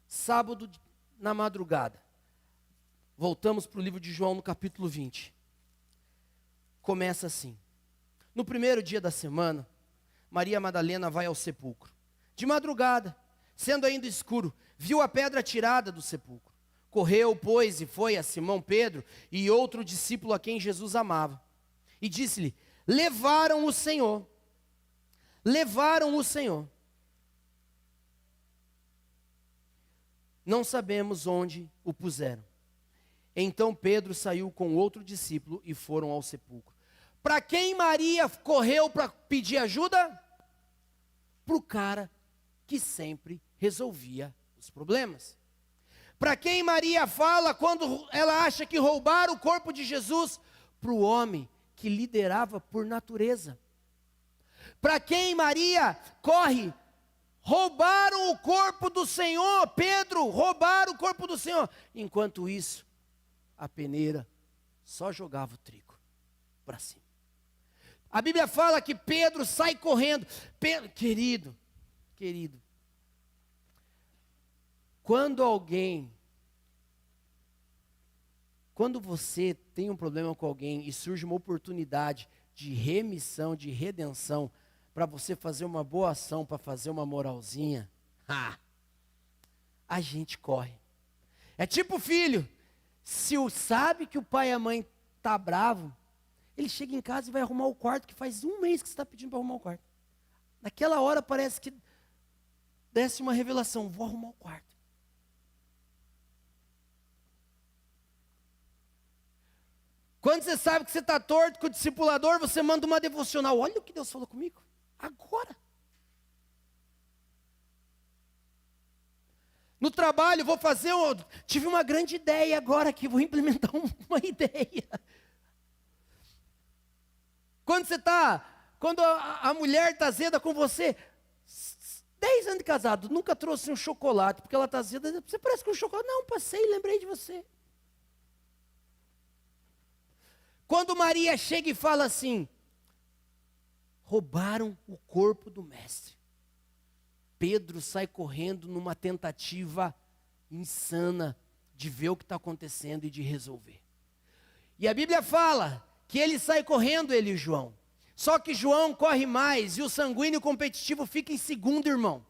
sábado na madrugada, voltamos para o livro de João no capítulo 20. Começa assim, no primeiro dia da semana, Maria Madalena vai ao sepulcro. De madrugada, sendo ainda escuro, viu a pedra tirada do sepulcro. Correu, pois, e foi a Simão Pedro e outro discípulo a quem Jesus amava. E disse-lhe, levaram o Senhor. Levaram o Senhor. Não sabemos onde o puseram. Então Pedro saiu com outro discípulo e foram ao sepulcro. Para quem Maria correu para pedir ajuda? Para o cara que sempre resolvia os problemas. Para quem Maria fala quando ela acha que roubaram o corpo de Jesus? Para o homem que liderava por natureza. Para quem Maria corre? Roubaram o corpo do Senhor, Pedro, roubaram o corpo do Senhor. Enquanto isso, a peneira só jogava o trigo para cima. A Bíblia fala que Pedro sai correndo. Querido, quando você tem um problema com alguém e surge uma oportunidade de remissão, de redenção, para você fazer uma boa ação, para fazer uma moralzinha, a gente corre. É tipo filho, se sabe que o pai e a mãe tá bravo, ele chega em casa e vai arrumar o quarto, que faz 1 mês que você está pedindo para arrumar o quarto. Naquela hora parece que desce uma revelação, vou arrumar o quarto. Quando você sabe que você está torto com o discipulador, você manda uma devocional. Olha o que Deus falou comigo, agora. No trabalho, tive uma grande ideia agora aqui, vou implementar uma ideia. Quando a mulher está azeda com você, 10 anos de casado, nunca trouxe um chocolate, porque ela está azeda, você parece que um chocolate, não, passei, lembrei de você. Quando Maria chega e fala assim, roubaram o corpo do mestre. Pedro sai correndo numa tentativa insana de ver o que está acontecendo e de resolver. E a Bíblia fala que ele sai correndo, ele e João. Só que João corre mais e o sanguíneo competitivo fica em segundo, irmão.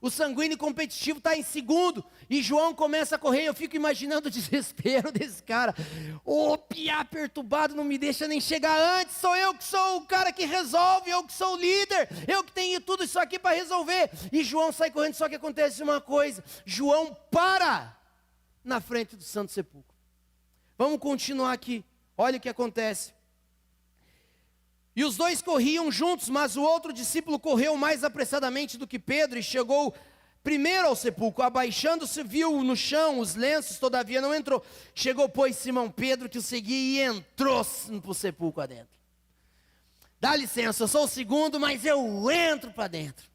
O sanguíneo competitivo está em segundo e João começa a correr. Eu fico imaginando o desespero desse cara. Ô, piá perturbado, não me deixa nem chegar antes. Sou eu que sou o cara que resolve, eu que sou o líder, eu que tenho tudo isso aqui para resolver. E João sai correndo, só que acontece uma coisa. João para na frente do Santo Sepulcro. Vamos continuar aqui. Olha o que acontece. E os dois corriam juntos, mas o outro discípulo correu mais apressadamente do que Pedro e chegou primeiro ao sepulcro. Abaixando-se, viu no chão os lenços, todavia não entrou. Chegou, pois, Simão Pedro, que o seguia, e entrou para o sepulcro adentro. Dá licença, eu sou o segundo, mas eu entro para dentro.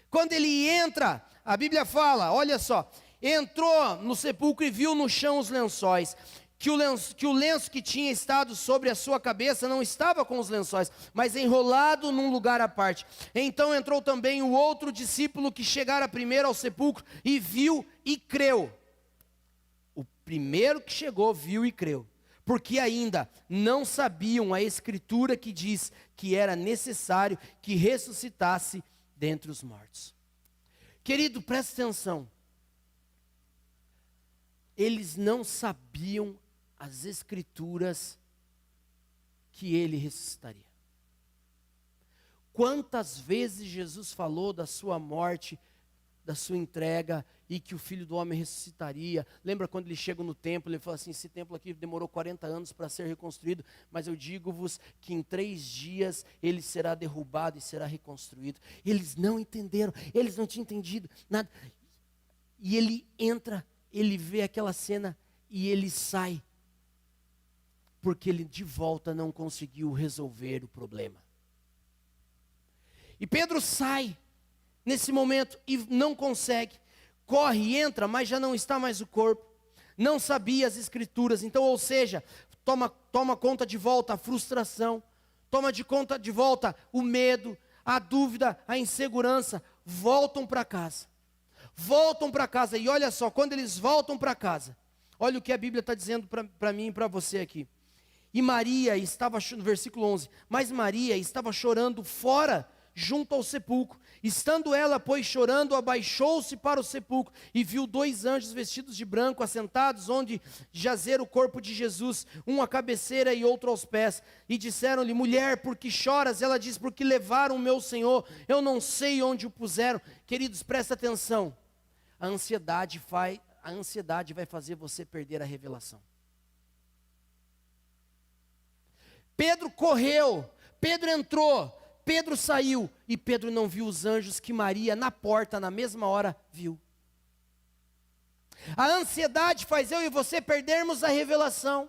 Quando ele entra, a Bíblia fala, olha só, entrou no sepulcro e viu no chão os lençóis. Que o lenço que tinha estado sobre a sua cabeça não estava com os lençóis, mas enrolado num lugar à parte. Então entrou também o outro discípulo que chegara primeiro ao sepulcro e viu e creu. O primeiro que chegou viu e creu, porque ainda não sabiam a escritura que diz que era necessário que ressuscitasse dentre os mortos. Querido, presta atenção. Eles não sabiam as escrituras que ele ressuscitaria. Quantas vezes Jesus falou da sua morte, da sua entrega e que o Filho do Homem ressuscitaria? Lembra quando ele chega no templo, ele fala assim, esse templo aqui demorou 40 anos para ser reconstruído, mas eu digo-vos que em 3 dias ele será derrubado e será reconstruído. Eles não entenderam, eles não tinham entendido nada. E ele entra, ele vê aquela cena e ele sai, porque ele de volta não conseguiu resolver o problema. E Pedro sai nesse momento e não consegue, corre e entra, mas já não está mais o corpo, não sabia as escrituras, então, ou seja, toma conta de volta a frustração, toma de conta de volta o medo, a dúvida, a insegurança, voltam para casa. Voltam para casa, e olha só, quando eles voltam para casa, olha o que a Bíblia está dizendo para mim e para você aqui. E Maria estava, no versículo 11, mas Maria estava chorando fora, junto ao sepulcro. Estando ela, pois, chorando, abaixou-se para o sepulcro e viu 2 anjos vestidos de branco, assentados onde jazera o corpo de Jesus, um à cabeceira e outro aos pés. E disseram-lhe, mulher, por que choras? Ela diz, porque levaram o meu Senhor, eu não sei onde o puseram. Queridos, presta atenção, a ansiedade vai fazer você perder a revelação. Pedro correu, Pedro entrou, Pedro saiu, e Pedro não viu os anjos que Maria, na porta, na mesma hora, viu. A ansiedade faz eu e você perdermos a revelação.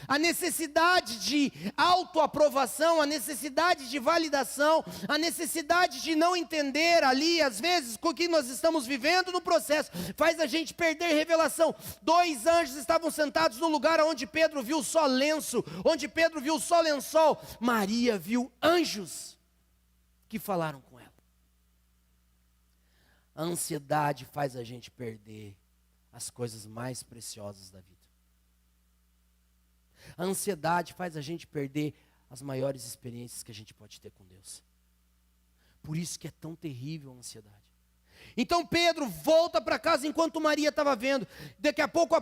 A necessidade de autoaprovação, a necessidade de validação, a necessidade de não entender ali, às vezes, com o que nós estamos vivendo no processo, faz a gente perder revelação. 2 anjos estavam sentados no lugar onde Pedro viu só lenço, onde Pedro viu só lençol. Maria viu anjos que falaram com ela. A ansiedade faz a gente perder as coisas mais preciosas da vida. A ansiedade faz a gente perder as maiores experiências que a gente pode ter com Deus. Por isso que é tão terrível a ansiedade. Então Pedro volta para casa enquanto Maria estava vendo. Daqui a pouco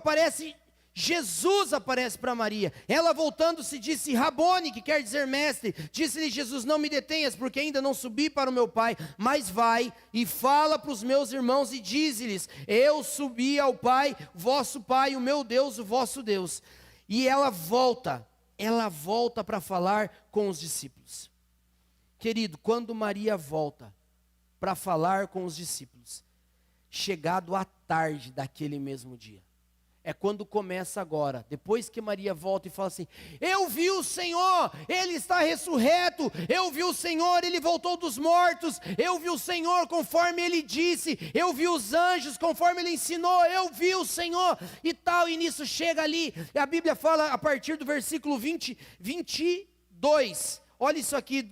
Jesus aparece para Maria. Ela voltando-se disse, Rabone, que quer dizer mestre. Disse-lhe Jesus, não me detenhas, porque ainda não subi para o meu Pai, mas vai e fala para os meus irmãos e dize-lhes, eu subi ao Pai, vosso Pai, o meu Deus, o vosso Deus. E ela volta para falar com os discípulos. Querido, quando Maria volta para falar com os discípulos, chegado à tarde daquele mesmo dia. É quando começa agora, depois que Maria volta e fala assim: eu vi o Senhor, Ele está ressurreto, eu vi o Senhor, Ele voltou dos mortos, eu vi o Senhor conforme Ele disse, eu vi os anjos conforme Ele ensinou, eu vi o Senhor e tal, e nisso chega ali, e a Bíblia fala a partir do versículo 22, olha isso aqui,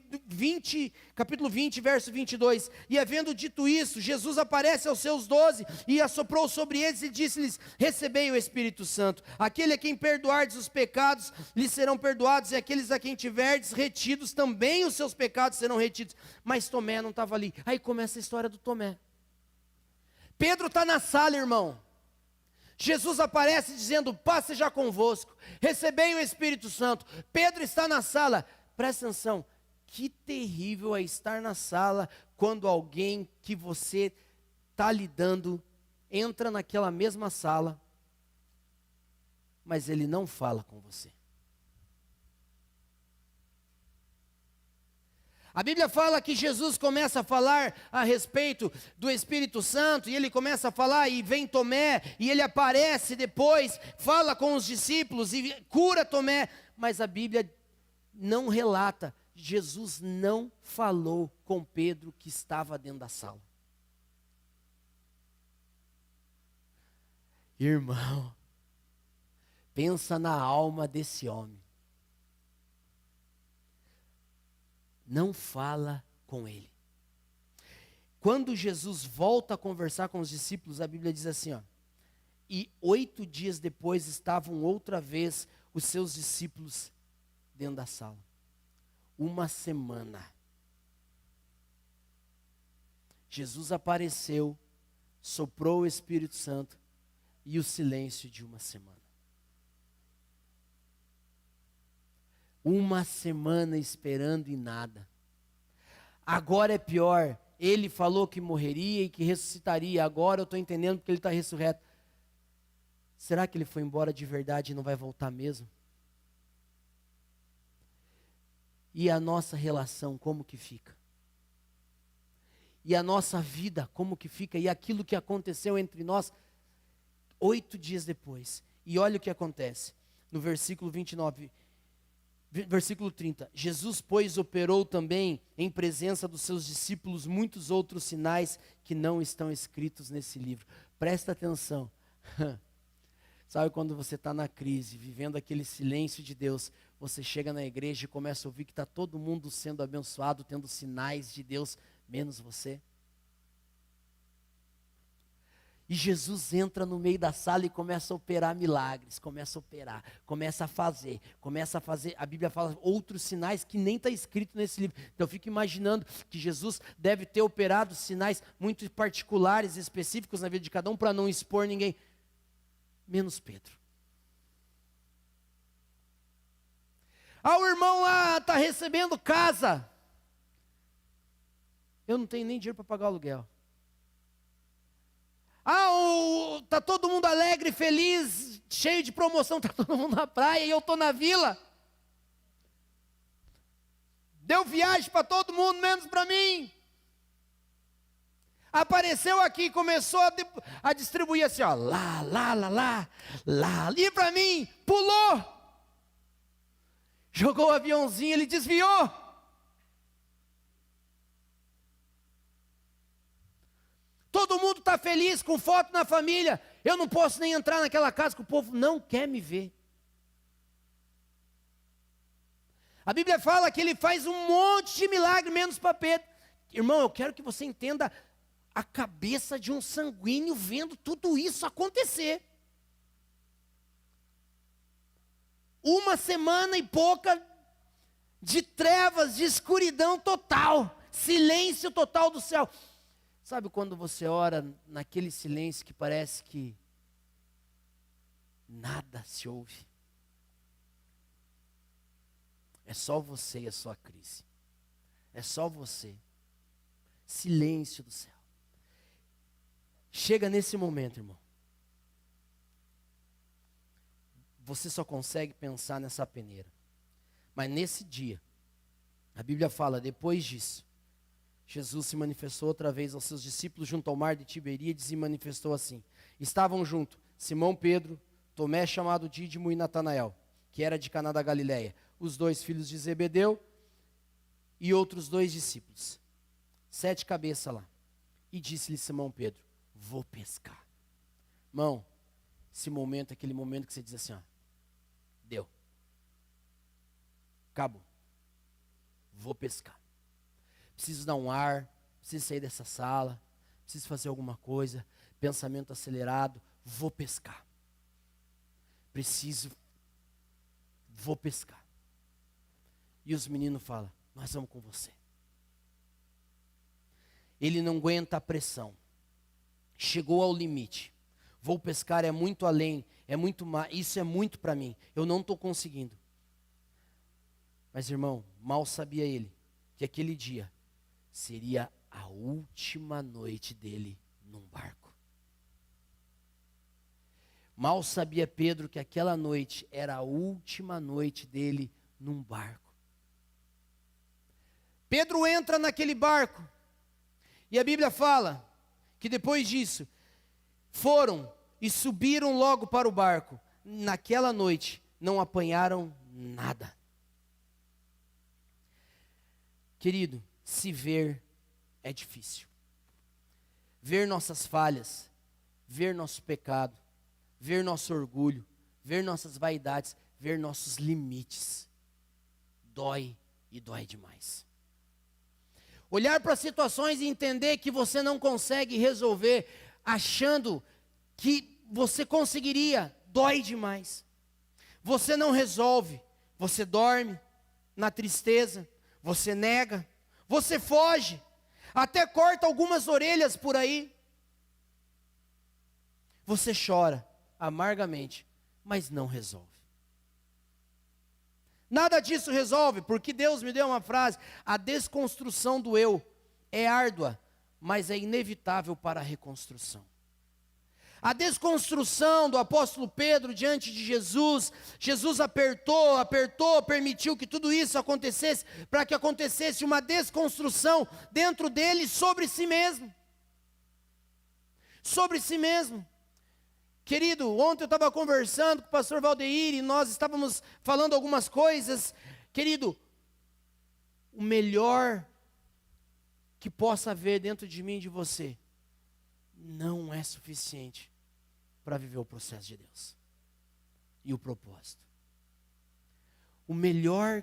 capítulo 20, verso 22. E havendo dito isso, Jesus aparece aos seus 12 e assoprou sobre eles e disse-lhes: recebei o Espírito Santo. Aquele a quem perdoardes os pecados, lhes serão perdoados, e aqueles a quem tiverdes retidos, também os seus pecados serão retidos. Mas Tomé não estava ali. Aí começa a história do Tomé. Pedro está na sala, irmão. Jesus aparece dizendo: paz seja convosco, recebei o Espírito Santo. Pedro está na sala. Presta atenção, que terrível é estar na sala quando alguém que você está lidando entra naquela mesma sala, mas ele não fala com você. A Bíblia fala que Jesus começa a falar a respeito do Espírito Santo, e ele começa a falar, e vem Tomé, e ele aparece depois, fala com os discípulos, e cura Tomé, mas a Bíblia não relata, Jesus não falou com Pedro que estava dentro da sala. Irmão, pensa na alma desse homem. Não fala com ele. Quando Jesus volta a conversar com os discípulos, a Bíblia diz assim, ó: e 8 dias depois estavam outra vez os seus discípulos dentro da sala. Uma semana. Jesus apareceu, soprou o Espírito Santo e o silêncio de uma semana. Uma semana esperando e nada. Agora é pior. Ele falou que morreria e que ressuscitaria. Agora eu estou entendendo porque ele está ressurreto. Será que ele foi embora de verdade e não vai voltar mesmo? E a nossa relação, como que fica? E a nossa vida, como que fica? E aquilo que aconteceu entre nós 8 dias depois. E olha o que acontece. No versículo 29, versículo 30. Jesus, pois, operou também em presença dos seus discípulos muitos outros sinais que não estão escritos nesse livro. Presta atenção. Sabe quando você está na crise, vivendo aquele silêncio de Deus, você chega na igreja e começa a ouvir que está todo mundo sendo abençoado, tendo sinais de Deus, menos você? E Jesus entra no meio da sala e começa a operar milagres, começa a fazer, a Bíblia fala outros sinais que nem está escrito nesse livro. Então eu fico imaginando que Jesus deve ter operado sinais muito particulares, específicos na vida de cada um, para não expor ninguém, menos Pedro. O irmão lá está recebendo casa. Eu não tenho nem dinheiro para pagar o aluguel. Está todo mundo alegre, feliz, cheio de promoção, está todo mundo na praia e eu estou na vila. Deu viagem para todo mundo, menos para mim. Apareceu aqui e começou a distribuir assim, ó, lá, e para mim, pulou. Jogou o aviãozinho, ele desviou. Todo mundo está feliz, com foto na família. Eu não posso nem entrar naquela casa que o povo não quer me ver. A Bíblia fala que ele faz um monte de milagre, menos para Pedro. Irmão, eu quero que você entenda a cabeça de um sanguíneo vendo tudo isso acontecer. Uma semana e pouca de trevas, de escuridão total, silêncio total do céu. Sabe quando você ora naquele silêncio que parece que nada se ouve? É só você e a sua crise. É só você. Silêncio do céu. Chega nesse momento, irmão. Você só consegue pensar nessa peneira. Mas nesse dia, a Bíblia fala, depois disso, Jesus se manifestou outra vez aos seus discípulos junto ao mar de Tiberíades e manifestou assim. Estavam junto Simão Pedro, Tomé chamado Dídimo e Natanael, que era de Caná da Galileia, os 2 filhos de Zebedeu e outros 2 discípulos. 7 cabeças lá. E disse-lhe Simão Pedro, vou pescar. Irmão, esse momento é aquele momento que você diz assim, ó, deu. Acabou. Vou pescar. Preciso dar um ar, preciso sair dessa sala, preciso fazer alguma coisa, pensamento acelerado, vou pescar. Vou pescar. E os meninos falam, nós vamos com você. Ele não aguenta a pressão. Chegou ao limite. Vou pescar é muito além, é muito mais, isso é muito para mim. Eu não estou conseguindo. Mas irmão, mal sabia ele que aquele dia seria a última noite dele num barco. Mal sabia Pedro que aquela noite era a última noite dele num barco. Pedro entra naquele barco. E a Bíblia fala que depois disso, foram e subiram logo para o barco. Naquela noite, não apanharam nada. Querido, se ver é difícil. Ver nossas falhas, ver nosso pecado, ver nosso orgulho, ver nossas vaidades, ver nossos limites. Dói e dói demais. Olhar para situações e entender que você não consegue resolver, achando que você conseguiria, dói demais. Você não resolve, você dorme na tristeza, você nega, você foge, até corta algumas orelhas por aí. Você chora amargamente, mas não resolve. Nada disso resolve, porque Deus me deu uma frase: a desconstrução do eu é árdua, mas é inevitável para a reconstrução. A desconstrução do apóstolo Pedro diante de Jesus, Jesus apertou, permitiu que tudo isso acontecesse, para que acontecesse uma desconstrução dentro dele sobre si mesmo. Sobre si mesmo. Querido, ontem eu estava conversando com o pastor Valdeir e nós estávamos falando algumas coisas. Querido, o melhor que possa haver dentro de mim e de você não é suficiente para viver o processo de Deus e o propósito. O melhor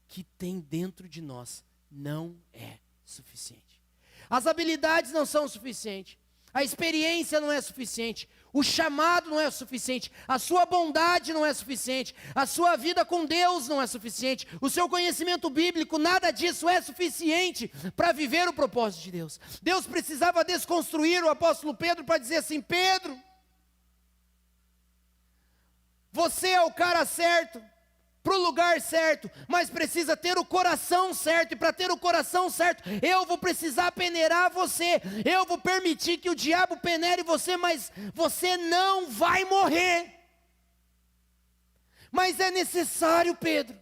que tem dentro de nós não é suficiente. As habilidades não são suficientes. A experiência não é suficiente, o chamado não é suficiente, a sua bondade não é suficiente, a sua vida com Deus não é suficiente, o seu conhecimento bíblico, nada disso é suficiente para viver o propósito de Deus. Deus precisava desconstruir o apóstolo Pedro para dizer assim: Pedro, você é o cara certo, para o lugar certo, mas precisa ter o coração certo, e para ter o coração certo, eu vou precisar peneirar você, eu vou permitir que o diabo peneire você, mas você não vai morrer. Mas é necessário, Pedro,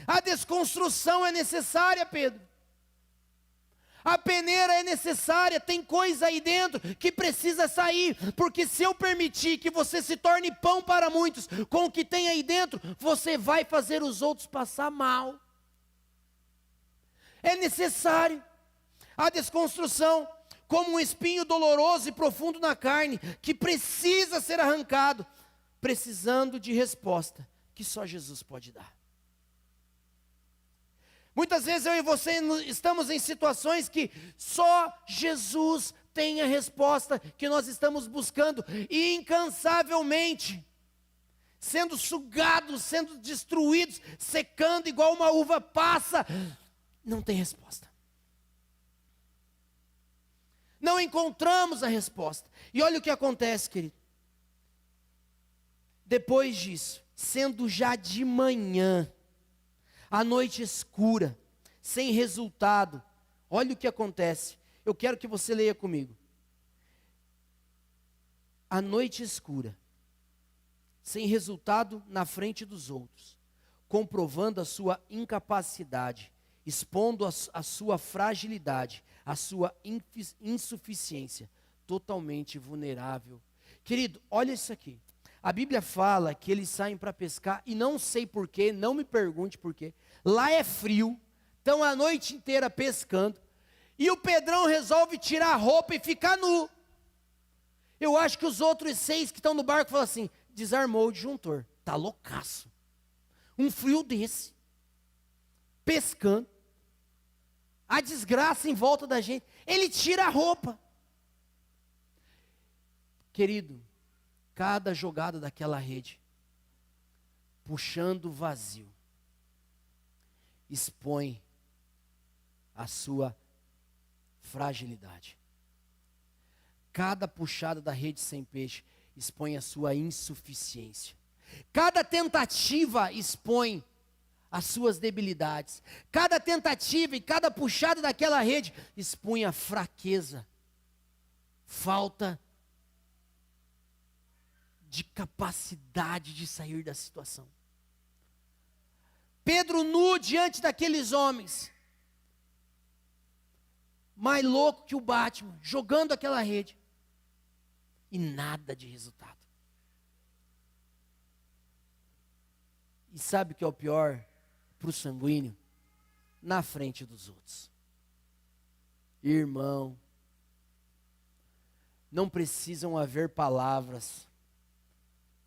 a desconstrução é necessária, Pedro. A peneira é necessária, tem coisa aí dentro que precisa sair, porque se eu permitir que você se torne pão para muitos, com o que tem aí dentro, você vai fazer os outros passar mal. É necessário a desconstrução, como um espinho doloroso e profundo na carne, que precisa ser arrancado, precisando de resposta, que só Jesus pode dar. Muitas vezes eu e você estamos em situações que só Jesus tem a resposta que nós estamos buscando, e incansavelmente, sendo sugados, sendo destruídos, secando igual uma uva passa, não tem resposta. Não encontramos a resposta. E olha o que acontece, querido. Depois disso, sendo já de manhã, a noite escura, sem resultado, olha o que acontece. Eu quero que você leia comigo. A noite escura, sem resultado na frente dos outros, comprovando a sua incapacidade, expondo a sua fragilidade, a sua insuficiência, totalmente vulnerável. Querido, olha isso aqui. A Bíblia fala que eles saem para pescar, e não sei porquê, não me pergunte porquê. Lá é frio, estão a noite inteira pescando, e o Pedrão resolve tirar a roupa e ficar nu. Eu acho que os outros 6 que estão no barco falam assim: desarmou o disjuntor, tá loucaço. Um frio desse, pescando, a desgraça em volta da gente, ele tira a roupa. Querido, cada jogada daquela rede, puxando o vazio, expõe a sua fragilidade. Cada puxada da rede sem peixe expõe a sua insuficiência. Cada tentativa expõe as suas debilidades. Cada tentativa e cada puxada daquela rede expõe a fraqueza, falta de capacidade de sair da situação. Pedro nu diante daqueles homens, mais louco que o Batman, jogando aquela rede, e nada de resultado. E sabe o que é o pior para o sanguíneo? Na frente dos outros. Irmão, não precisam haver palavras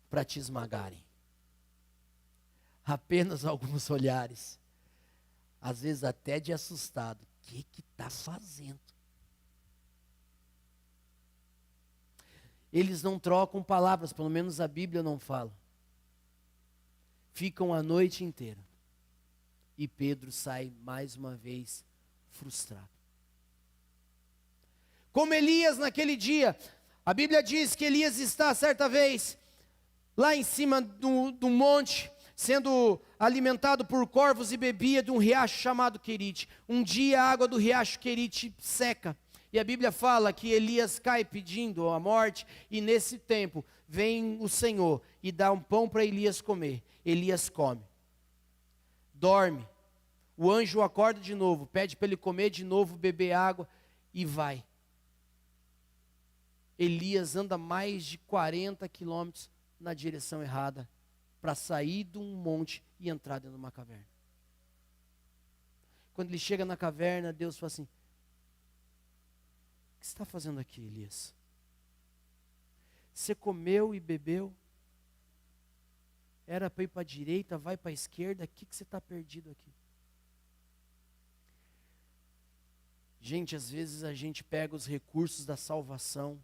para te esmagarem. Apenas alguns olhares, às vezes até de assustado. O que está fazendo? Eles não trocam palavras, pelo menos a Bíblia não fala. Ficam a noite inteira. E Pedro sai mais uma vez frustrado. Como Elias naquele dia, a Bíblia diz que Elias está certa vez lá em cima do monte, sendo alimentado por corvos e bebia de um riacho chamado Querite. Um dia a água do riacho Querite seca. E a Bíblia fala que Elias cai pedindo a morte, e nesse tempo vem o Senhor e dá um pão para Elias comer. Elias come, dorme, o anjo o acorda de novo, pede para ele comer de novo, beber água e vai. Elias anda mais de 40 quilômetros na direção errada, para sair de um monte e entrar dentro de uma caverna. Quando ele chega na caverna, Deus fala assim: o que você está fazendo aqui, Elias? Você comeu e bebeu? Era para ir para a direita, vai para a esquerda, o que você está perdido aqui? Gente, às vezes a gente pega os recursos da salvação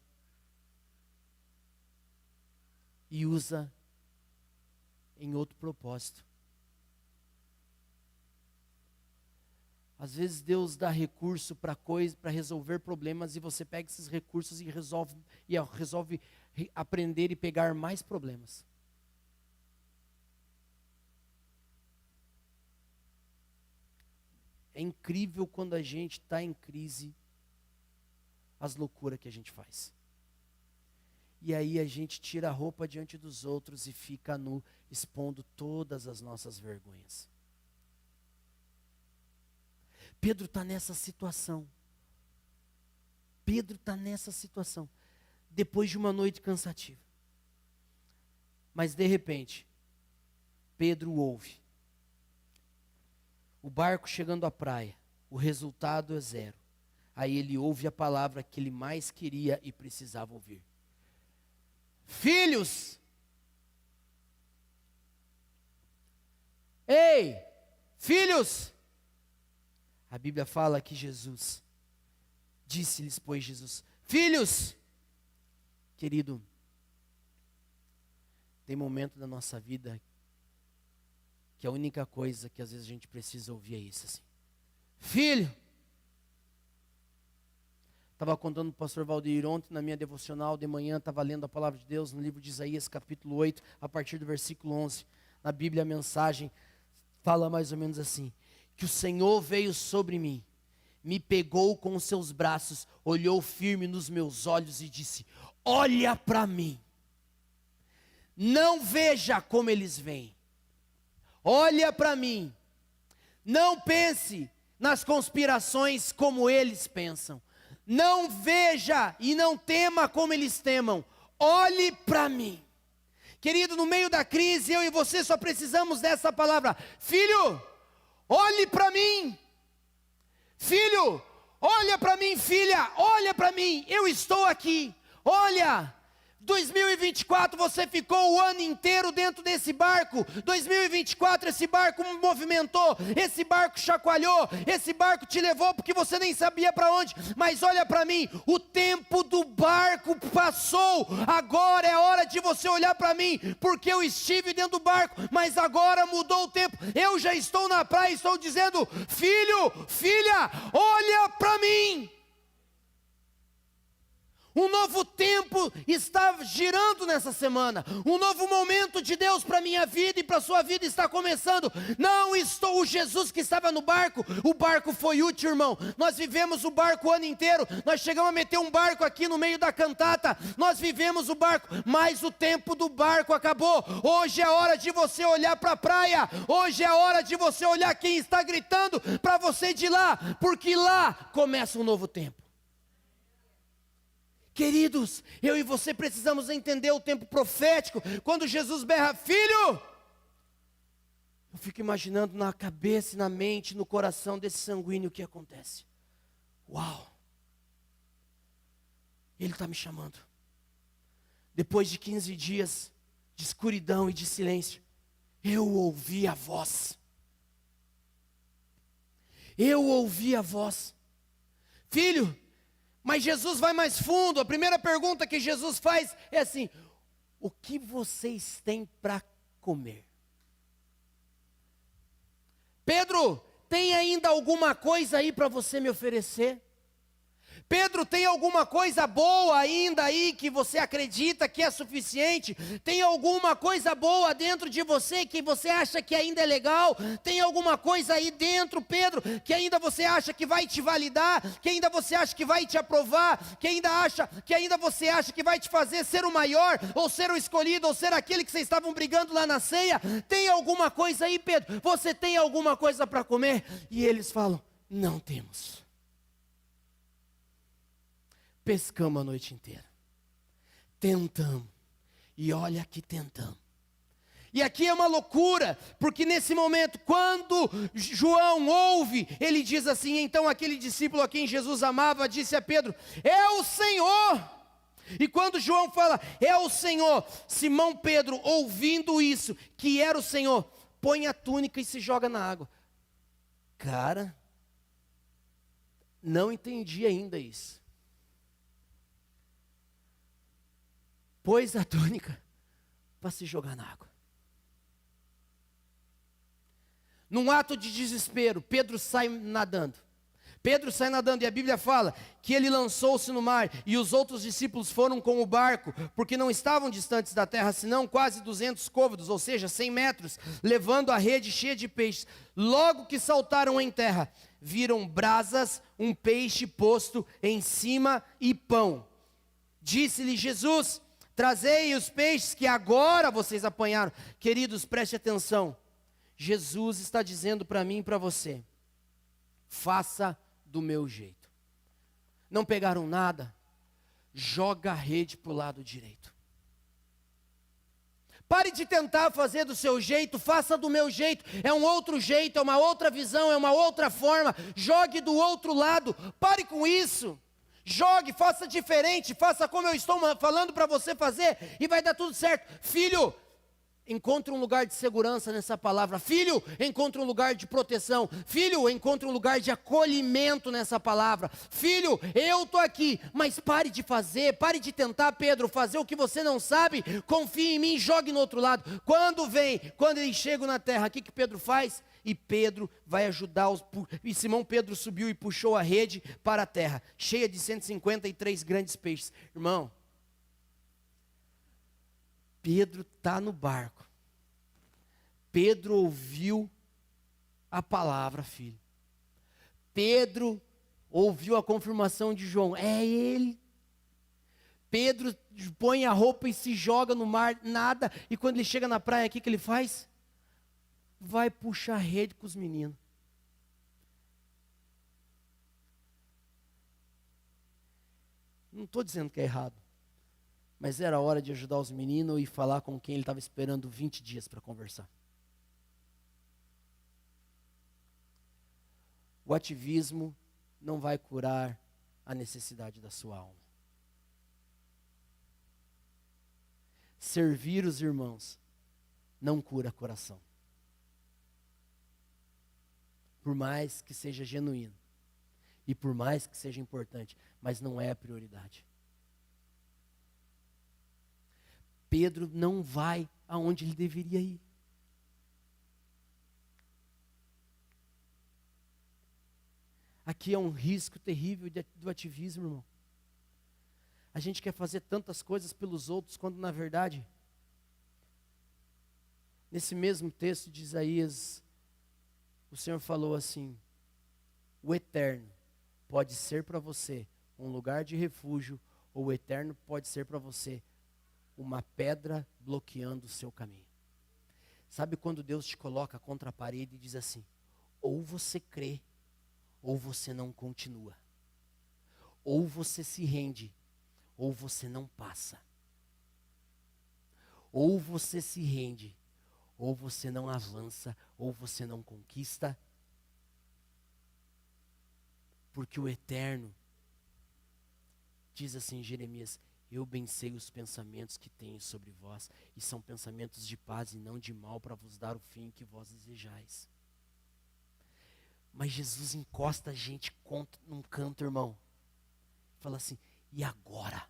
e usa em outro propósito. Às vezes Deus dá recurso para resolver problemas, e você pega esses recursos e resolve aprender e pegar mais problemas. É incrível quando a gente está em crise, as loucuras que a gente faz. E aí a gente tira a roupa diante dos outros e fica nu, expondo todas as nossas vergonhas. Pedro está nessa situação. Pedro está nessa situação. Depois de uma noite cansativa. Mas de repente, Pedro ouve. O barco chegando à praia, o resultado é 0. Aí ele ouve a palavra que ele mais queria e precisava ouvir. Filhos! Ei, filhos! A Bíblia fala que Jesus, disse-lhes, pois Jesus, filhos! Querido, tem momento da nossa vida que a única coisa que às vezes a gente precisa ouvir é isso assim: filho! Estava contando para o pastor Valdir ontem, na minha devocional de manhã, estava lendo a palavra de Deus no livro de Isaías, capítulo 8, a partir do versículo 11. Na Bíblia a mensagem fala mais ou menos assim: que o Senhor veio sobre mim, me pegou com os seus braços, olhou firme nos meus olhos e disse: olha para mim, não veja como eles veem, olha para mim, não pense nas conspirações como eles pensam. Não veja e não tema como eles temam. Olhe para mim. Querido, no meio da crise, eu e você só precisamos dessa palavra. Filho, olhe para mim. Filho, olha para mim, filha, olha para mim. Eu estou aqui. Olha. 2024 você ficou o ano inteiro dentro desse barco. 2024 esse barco movimentou, esse barco chacoalhou, esse barco te levou porque você nem sabia para onde. Mas olha para mim, o tempo do barco passou. Agora é hora de você olhar para mim, porque eu estive dentro do barco, mas agora mudou o tempo. Eu já estou na praia e estou dizendo: filho, filha, olha para mim. Um novo tempo está girando nessa semana. Um novo momento de Deus para a minha vida e para a sua vida está começando. Não estou o Jesus que estava no barco. O barco foi útil, irmão. Nós vivemos o barco o ano inteiro. Nós chegamos a meter um barco aqui no meio da cantata. Nós vivemos o barco, mas o tempo do barco acabou. Hoje é hora de você olhar para a praia. Hoje é hora de você olhar quem está gritando para você de lá, porque lá começa um novo tempo. Queridos, eu e você precisamos entender o tempo profético. Quando Jesus berra, filho, eu fico imaginando na cabeça, na mente, no coração desse sanguíneo o que acontece. Uau! Ele está me chamando. Depois de 15 dias de escuridão e de silêncio, eu ouvi a voz. Eu ouvi a voz. Filho, mas Jesus vai mais fundo. A primeira pergunta que Jesus faz é assim: o que vocês têm para comer? Pedro, tem ainda alguma coisa aí para você me oferecer? Pedro, tem alguma coisa boa ainda aí que você acredita que é suficiente? Tem alguma coisa boa dentro de você que você acha que ainda é legal? Tem alguma coisa aí dentro, Pedro, que ainda você acha que vai te validar? Que ainda você acha que vai te aprovar? Que ainda você acha que vai te fazer ser o maior? Ou ser o escolhido? Ou ser aquele que vocês estavam brigando lá na ceia? Tem alguma coisa aí, Pedro? Você tem alguma coisa para comer? E eles falam: não temos. Pescamos a noite inteira, tentamos, e olha que tentamos. E aqui é uma loucura, porque nesse momento, quando João ouve, ele diz assim: então aquele discípulo a quem Jesus amava disse a Pedro: é o Senhor. E quando João fala, é o Senhor, Simão Pedro, ouvindo isso, que era o Senhor, põe a túnica e se joga na água. Cara, não entendi ainda isso. Pôs a túnica para se jogar na água. Num ato de desespero, Pedro sai nadando. Pedro sai nadando e a Bíblia fala que ele lançou-se no mar e os outros discípulos foram com o barco, porque não estavam distantes da terra, senão quase 200 côvados, ou seja, 100 metros, levando a rede cheia de peixes. Logo que saltaram em terra, viram brasas, um peixe posto em cima e pão. Disse-lhe Jesus: trazei os peixes que agora vocês apanharam. Queridos, preste atenção. Jesus está dizendo para mim e para você: faça do meu jeito. Não pegaram nada? Joga a rede para o lado direito. Pare de tentar fazer do seu jeito, faça do meu jeito. É um outro jeito, é uma outra visão, é uma outra forma. Jogue do outro lado. Pare com isso. Jogue, faça diferente, faça como eu estou falando para você fazer e vai dar tudo certo. Filho, encontre um lugar de segurança nessa palavra. Filho, encontre um lugar de proteção. Filho, encontre um lugar de acolhimento nessa palavra. Filho, eu estou aqui, mas pare de fazer, pare de tentar, Pedro, fazer o que você não sabe. Confie em mim, jogue no outro lado. Quando eles chegam na terra, o que Pedro faz? E Pedro vai ajudar e Simão Pedro subiu e puxou a rede para a terra, cheia de 153 grandes peixes. Irmão, Pedro está no barco. Pedro ouviu a palavra, filho. Pedro ouviu a confirmação de João, é ele. Pedro põe a roupa e se joga no mar, nada. E quando ele chega na praia, o que ele faz? Vai puxar rede com os meninos. Não estou dizendo que é errado. Mas era hora de ajudar os meninos e falar com quem ele estava esperando 20 dias para conversar. O ativismo não vai curar a necessidade da sua alma. Servir os irmãos não cura coração. Por mais que seja genuíno. E por mais que seja importante. Mas não é a prioridade. Pedro não vai aonde ele deveria ir. Aqui é um risco terrível do ativismo, irmão. A gente quer fazer tantas coisas pelos outros, quando na verdade, nesse mesmo texto de Isaías, o Senhor falou assim: o eterno pode ser para você um lugar de refúgio, ou o eterno pode ser para você uma pedra bloqueando o seu caminho. Sabe quando Deus te coloca contra a parede e diz assim: ou você crê, ou você não continua. Ou você se rende, ou você não passa. Ou você se rende, ou você não avança, ou você não conquista. Porque o Eterno diz assim em Jeremias: eu bem sei os pensamentos que tenho sobre vós, e são pensamentos de paz e não de mal, para vos dar o fim que vós desejais. Mas Jesus encosta a gente num canto, irmão. Fala assim: e agora?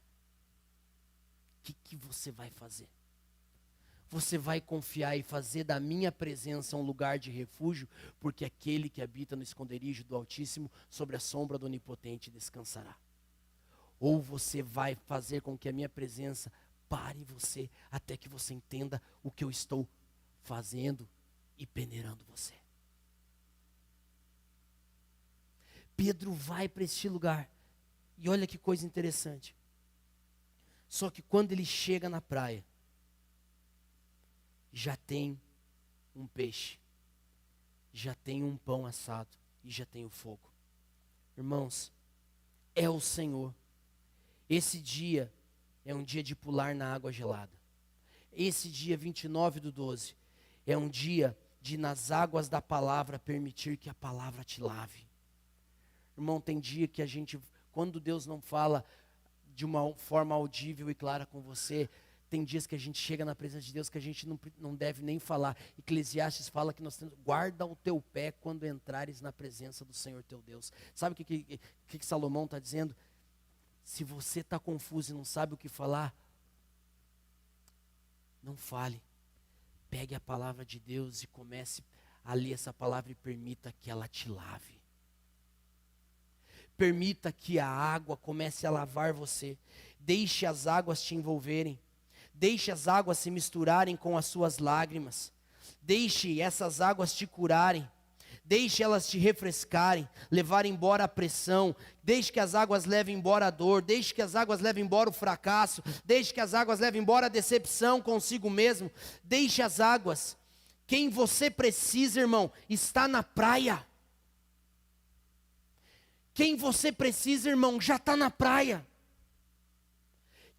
O que você vai fazer? Você vai confiar e fazer da minha presença um lugar de refúgio? Porque aquele que habita no esconderijo do Altíssimo, sobre a sombra do Onipotente descansará. Ou você vai fazer com que a minha presença pare você, até que você entenda o que eu estou fazendo e peneirando você. Pedro vai para este lugar. E olha que coisa interessante. Só que quando ele chega na praia, já tem um peixe, já tem um pão assado e já tem o fogo. Irmãos, é o Senhor. Esse dia é um dia de pular na água gelada. Esse dia 29/12 é um dia de, nas águas da palavra, permitir que a palavra te lave. Irmão, tem dia que a gente, quando Deus não fala de uma forma audível e clara com você, tem dias que a gente chega na presença de Deus que a gente não deve nem falar. Eclesiastes fala que nós temos: guarda o teu pé quando entrares na presença do Senhor teu Deus. Sabe o que Salomão está dizendo? Se você está confuso e não sabe o que falar, não fale. Pegue a palavra de Deus e comece a ler essa palavra e permita que ela te lave. Permita que a água comece a lavar você. Deixe as águas te envolverem. Deixe as águas se misturarem com as suas lágrimas. Deixe essas águas te curarem. Deixe elas te refrescarem, levar embora a pressão. Deixe que as águas levem embora a dor. Deixe que as águas levem embora o fracasso. Deixe que as águas levem embora a decepção consigo mesmo. Deixe as águas. Quem você precisa, irmão, está na praia. Quem você precisa, irmão, já está na praia.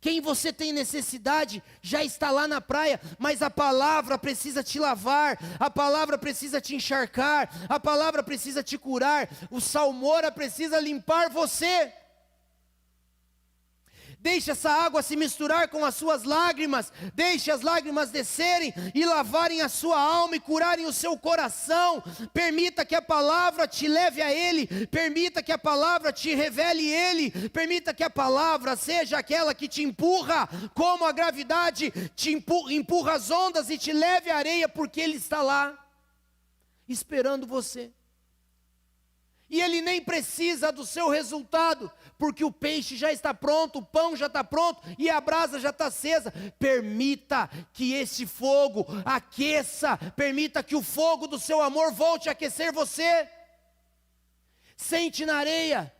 Quem você tem necessidade já está lá na praia, mas a palavra precisa te lavar, a palavra precisa te encharcar, a palavra precisa te curar, o salmoura precisa limpar você. Deixe essa água se misturar com as suas lágrimas, deixe as lágrimas descerem e lavarem a sua alma e curarem o seu coração. Permita que a palavra te leve a Ele, permita que a palavra te revele Ele, permita que a palavra seja aquela que te empurra, como a gravidade te empurra as ondas e te leve à areia, porque Ele está lá, esperando você. E Ele nem precisa do seu resultado, porque o peixe já está pronto, o pão já está pronto e a brasa já está acesa. Permita que esse fogo aqueça, permita que o fogo do seu amor volte a aquecer você. Sente na areia,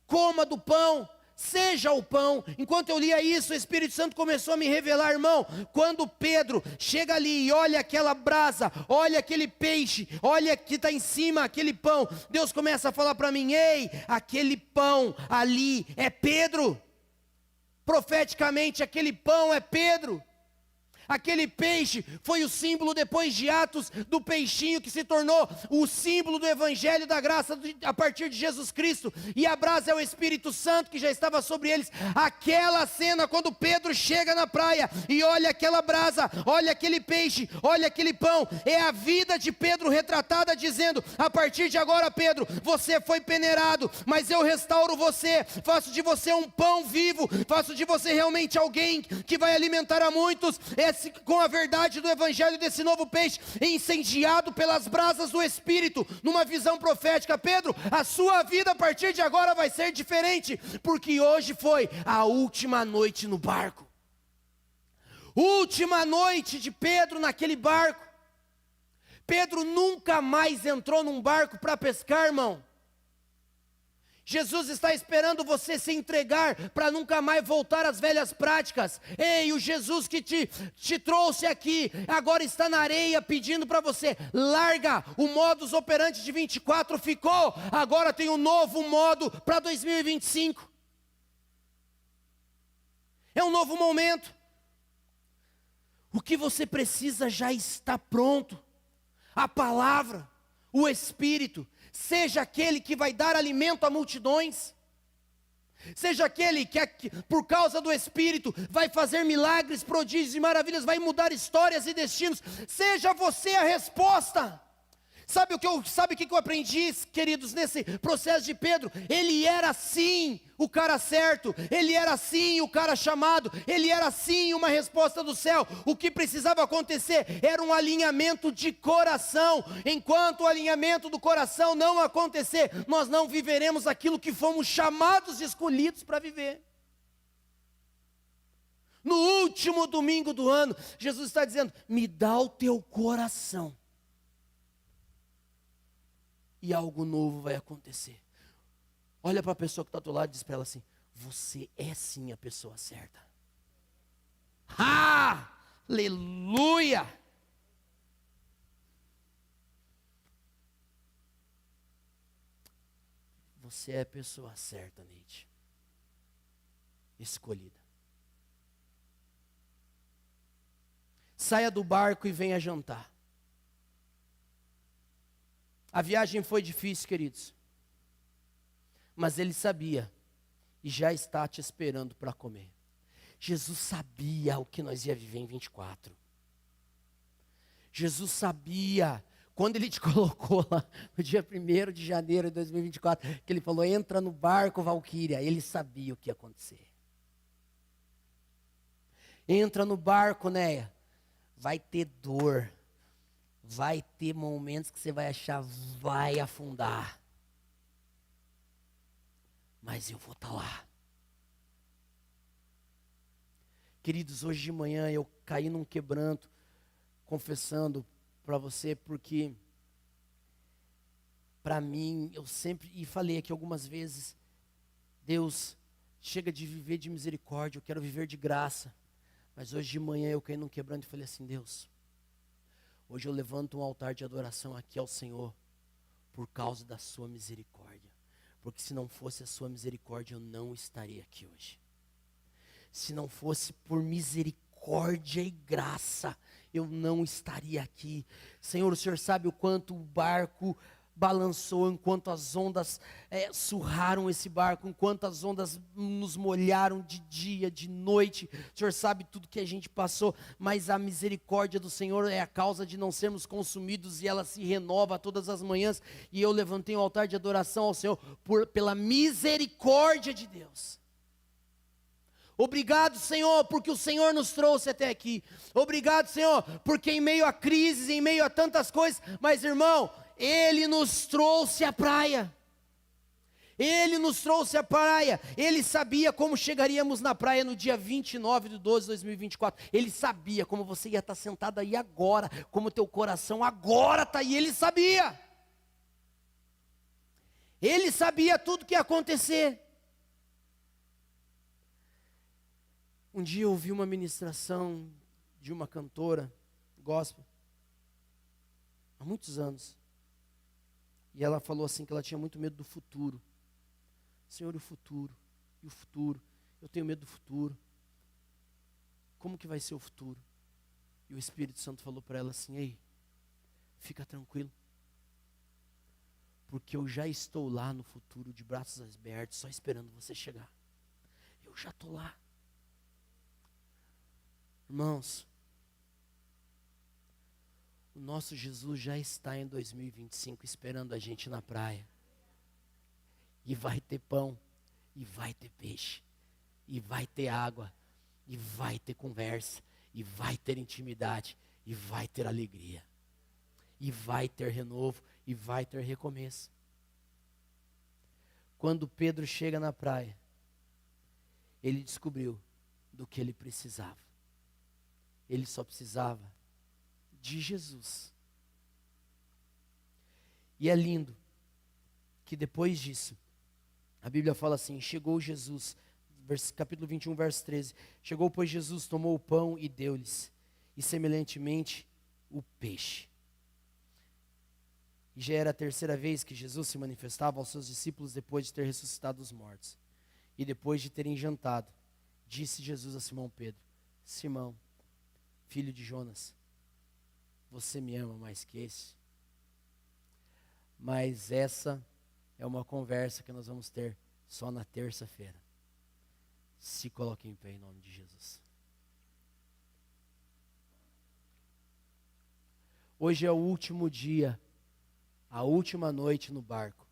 coma do pão, seja o pão. Enquanto eu lia isso, o Espírito Santo começou a me revelar, irmão, quando Pedro chega ali e olha aquela brasa, olha aquele peixe, olha que está em cima aquele pão, Deus começa a falar para mim: ei, aquele pão ali é Pedro. Profeticamente, aquele pão é Pedro. Aquele peixe foi o símbolo, depois de Atos, do peixinho que se tornou o símbolo do Evangelho da graça a partir de Jesus Cristo. E a brasa é o Espírito Santo que já estava sobre eles. Aquela cena quando Pedro chega na praia e olha aquela brasa, olha aquele peixe, olha aquele pão, é a vida de Pedro retratada dizendo: a partir de agora, Pedro, você foi peneirado, mas eu restauro você, faço de você um pão vivo, faço de você realmente alguém que vai alimentar a muitos. Com a verdade do Evangelho desse novo peixe, incendiado pelas brasas do Espírito, numa visão profética. Pedro, a sua vida a partir de agora vai ser diferente, porque hoje foi a última noite no barco. Última noite de Pedro naquele barco. Pedro nunca mais entrou num barco para pescar, irmão. Jesus está esperando você se entregar para nunca mais voltar às velhas práticas. Ei, o Jesus que te trouxe aqui, agora está na areia pedindo para você: larga o modus operandi de 24, ficou, agora tem um novo modo para 2025. É um novo momento. O que você precisa já está pronto. A palavra, o Espírito. Seja aquele que vai dar alimento a multidões. Seja aquele que, por causa do Espírito, vai fazer milagres, prodígios e maravilhas, vai mudar histórias e destinos. Seja você a resposta. Sabe o que eu aprendi, queridos, nesse processo de Pedro? Ele era sim o cara certo, ele era sim o cara chamado, ele era sim uma resposta do céu. O que precisava acontecer era um alinhamento de coração. Enquanto o alinhamento do coração não acontecer, nós não viveremos aquilo que fomos chamados e escolhidos para viver. No último domingo do ano, Jesus está dizendo: me dá o teu coração. E algo novo vai acontecer. Olha para a pessoa que está do lado e diz para ela assim: você é sim a pessoa certa. Aleluia! Você é a pessoa certa, Neide. Escolhida. Saia do barco e venha jantar. A viagem foi difícil, queridos, mas ele sabia e já está te esperando para comer. Jesus sabia o que nós ia viver em 24. Jesus sabia, quando ele te colocou lá no dia 1º de janeiro de 2024, que ele falou: entra no barco, Valquíria. Ele sabia o que ia acontecer. Entra no barco, Néia. Vai ter dor. Vai ter momentos que você vai achar, vai afundar. Mas eu vou estar lá. Queridos, hoje de manhã eu caí num quebranto, confessando para você, porque para mim, eu sempre, e falei aqui algumas vezes, Deus, chega de viver de misericórdia, eu quero viver de graça. Mas hoje de manhã eu caí num quebranto e falei assim: Deus, hoje eu levanto um altar de adoração aqui ao Senhor, por causa da sua misericórdia. Porque se não fosse a sua misericórdia, eu não estaria aqui hoje. Se não fosse por misericórdia e graça, eu não estaria aqui. Senhor, o Senhor sabe o quanto o barco balançou, enquanto as ondas surraram esse barco, enquanto as ondas nos molharam de dia, de noite. O Senhor sabe tudo que a gente passou, mas a misericórdia do Senhor é a causa de não sermos consumidos, e ela se renova todas as manhãs. E eu levantei um altar de adoração ao Senhor pela misericórdia de Deus. Obrigado, Senhor, porque o Senhor nos trouxe até aqui. Obrigado, Senhor, porque em meio a crises, em meio a tantas coisas, mas irmão, Ele nos trouxe à praia. Ele nos trouxe à praia. Ele sabia como chegaríamos na praia no dia 29/12/2024. Ele sabia como você ia estar sentado aí agora, como teu coração agora está aí. Ele sabia. Ele sabia tudo que ia acontecer. Um dia eu ouvi uma ministração de uma cantora gospel, há muitos anos. E ela falou assim que ela tinha muito medo do futuro. Senhor, e o futuro? E o futuro? Eu tenho medo do futuro. Como que vai ser o futuro? E o Espírito Santo falou para ela assim: ei, fica tranquilo. Porque eu já estou lá no futuro, de braços abertos, só esperando você chegar. Eu já estou lá. Irmãos, o nosso Jesus já está em 2025 esperando a gente na praia. E vai ter pão, e vai ter peixe, e vai ter água, e vai ter conversa, e vai ter intimidade, e vai ter alegria, e vai ter renovo, e vai ter recomeço. Quando Pedro chega na praia, ele descobriu do que ele precisava. Ele só precisava de Jesus. E é lindo que depois disso, a Bíblia fala assim: chegou Jesus, capítulo 21, verso 13. Chegou, pois, Jesus, tomou o pão e deu-lhes, e semelhantemente o peixe. E já era a terceira vez que Jesus se manifestava aos seus discípulos depois de ter ressuscitado os mortos. E depois de terem jantado, disse Jesus a Simão Pedro: Simão, filho de Jonas, você me ama mais que esse? Mas essa é uma conversa que nós vamos ter só na terça-feira. Se coloque em pé em nome de Jesus. Hoje é o último dia, a última noite no barco.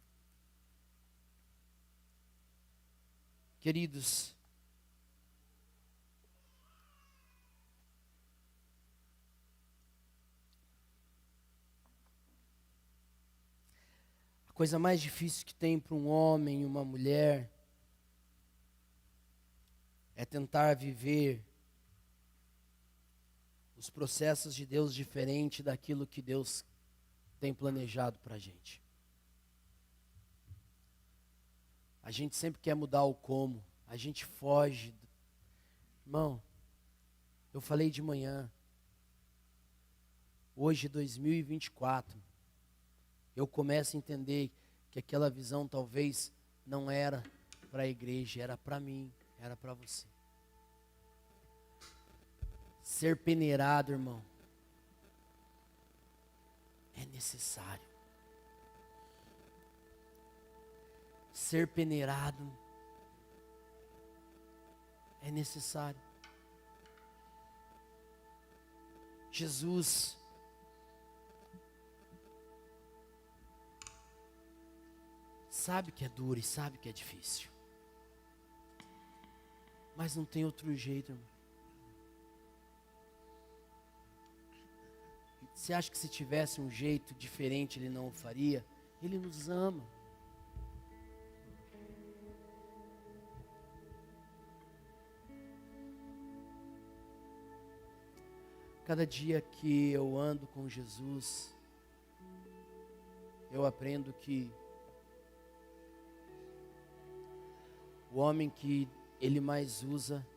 Queridos, a coisa mais difícil que tem para um homem e uma mulher é tentar viver os processos de Deus diferente daquilo que Deus tem planejado para a gente. A gente sempre quer mudar o como, a gente foge. Irmão, eu falei de manhã, hoje 2024, eu começo a entender que aquela visão talvez não era para a igreja, era para mim, era para você. Ser peneirado, irmão, é necessário. Ser peneirado é necessário. Jesus sabe que é duro e sabe que é difícil, mas não tem outro jeito, irmão. Você acha que se tivesse um jeito diferente ele não o faria? Ele nos ama. Cada dia que eu ando com Jesus, eu aprendo que o homem que ele mais usa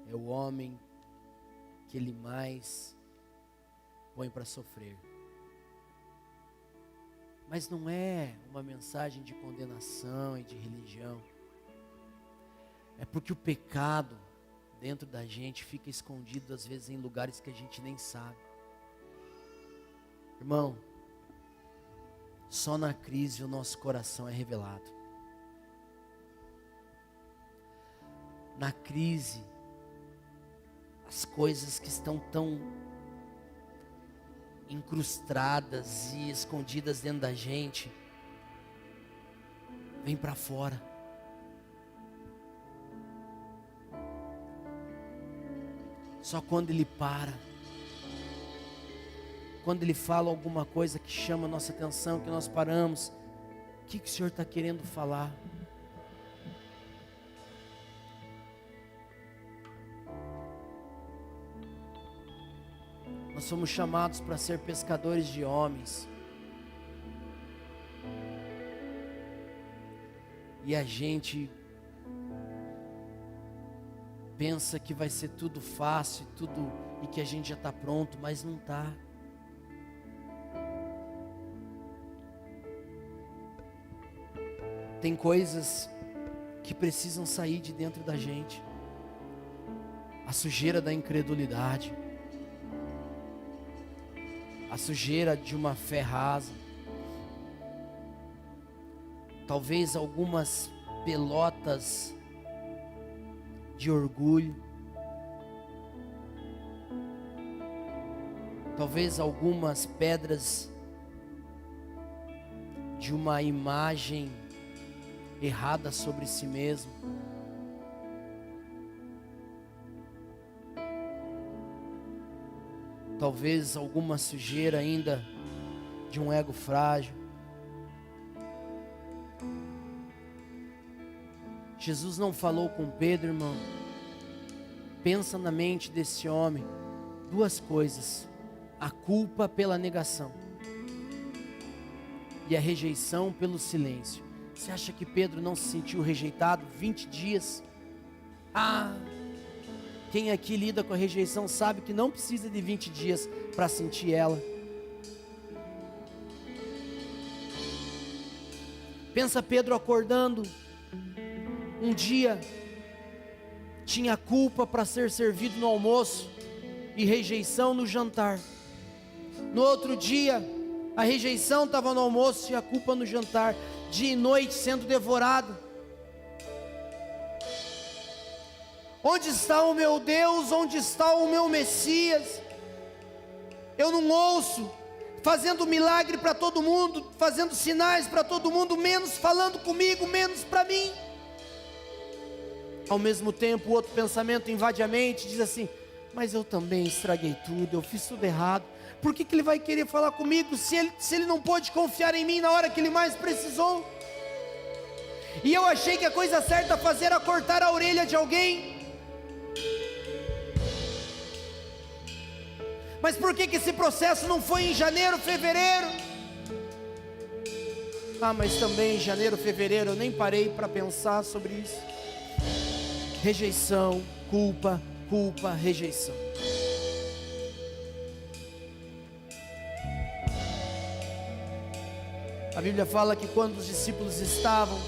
é o homem que ele mais põe para sofrer. Mas não é uma mensagem de condenação e de religião. É porque o pecado dentro da gente fica escondido às vezes em lugares que a gente nem sabe. Irmão, só na crise o nosso coração é revelado. Na crise, as coisas que estão tão incrustadas e escondidas dentro da gente vêm para fora. Só quando ele para, quando ele fala alguma coisa que chama a nossa atenção, que nós paramos, o que o Senhor está querendo falar? Nós somos chamados para ser pescadores de homens. E a gente pensa que vai ser tudo fácil, e que a gente já está pronto, mas não está. Tem coisas que precisam sair de dentro da gente. A sujeira da incredulidade, a sujeira de uma fé rasa, talvez algumas pelotas de orgulho, talvez algumas pedras de uma imagem errada sobre si mesmo. Talvez alguma sujeira ainda de um ego frágil. Jesus não falou com Pedro, irmão. Pensa na mente desse homem duas coisas: a culpa pela negação e a rejeição pelo silêncio. Você acha que Pedro não se sentiu rejeitado 20 dias? Quem aqui lida com a rejeição sabe que não precisa de 20 dias para sentir ela. Pensa Pedro acordando um dia, tinha culpa para ser servido no almoço e rejeição no jantar. No outro dia, a rejeição estava no almoço e a culpa no jantar. Dia e noite sendo devorado. Onde está o meu Deus? Onde está o meu Messias? Eu não ouço, fazendo milagre para todo mundo, fazendo sinais para todo mundo, menos falando comigo, menos para mim. Ao mesmo tempo, o outro pensamento invade a mente, diz assim: mas eu também estraguei tudo, eu fiz tudo errado. Por que ele vai querer falar comigo se ele não pôde confiar em mim na hora que ele mais precisou? E eu achei que a coisa certa a fazer era cortar a orelha de alguém. Mas por que esse processo não foi em janeiro, fevereiro? Mas também em janeiro, fevereiro eu nem parei para pensar sobre isso. Rejeição, culpa, rejeição. A Bíblia fala que quando os discípulos estavam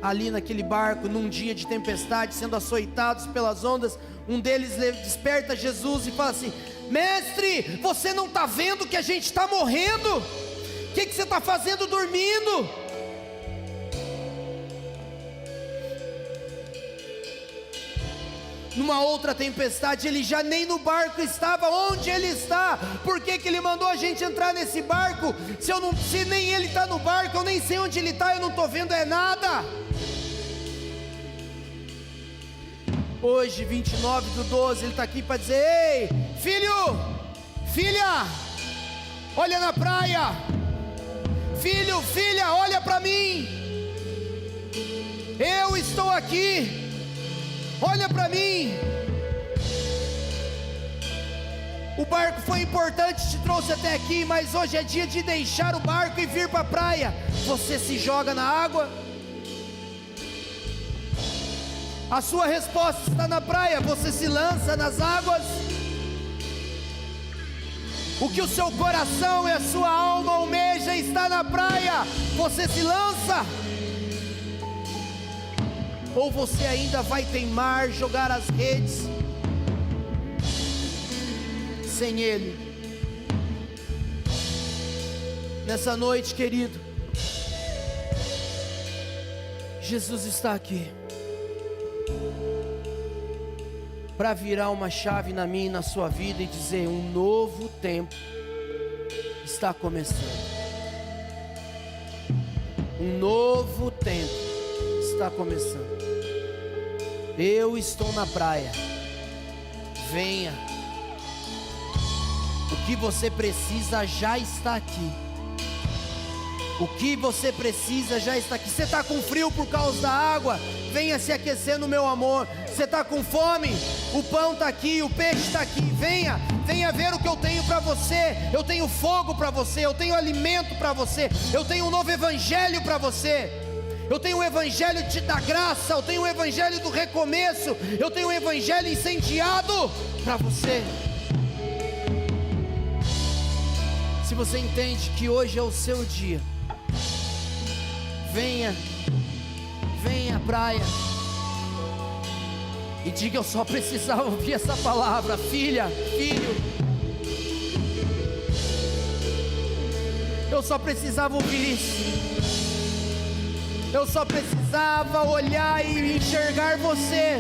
ali naquele barco, num dia de tempestade, sendo açoitados pelas ondas, um deles desperta Jesus e fala assim: mestre, você não está vendo que a gente está morrendo? O que você está fazendo dormindo? Numa outra tempestade, ele já nem no barco estava. Onde ele está? Por que ele mandou a gente entrar nesse barco? Se nem ele está no barco, eu nem sei onde ele está, eu não estou vendo nada. Hoje, 29/12, ele está aqui para dizer: ei, filho, filha, olha na praia. Filho, filha, olha para mim. Eu estou aqui. Olha para mim. O barco foi importante, te trouxe até aqui, mas hoje é dia de deixar o barco e vir para a praia. Você se joga na água. A sua resposta está na praia, você se lança nas águas. O que o seu coração e a sua alma almeja está na praia, você se lança. Ou você ainda vai teimar, jogar as redes sem Ele? Nessa noite, querido, Jesus está aqui para virar uma chave na minha e na sua vida e dizer: um novo tempo está começando. Um novo tempo está começando. Eu estou na praia. Venha. O que você precisa já está aqui. O que você precisa já está aqui. Você está com frio por causa da água? Venha se aquecer no meu amor. Você está com fome? O pão está aqui, o peixe está aqui. Venha, venha ver o que eu tenho para você. Eu tenho fogo para você, eu tenho alimento para você, eu tenho um novo evangelho para você. Eu tenho o evangelho da graça, eu tenho o evangelho do recomeço, eu tenho o evangelho incendiado para você. Se você entende que hoje é o seu dia, venha venha, praia. E diga: eu só precisava ouvir essa palavra. Filha, filho, eu só precisava ouvir isso. Eu só precisava olhar e enxergar você.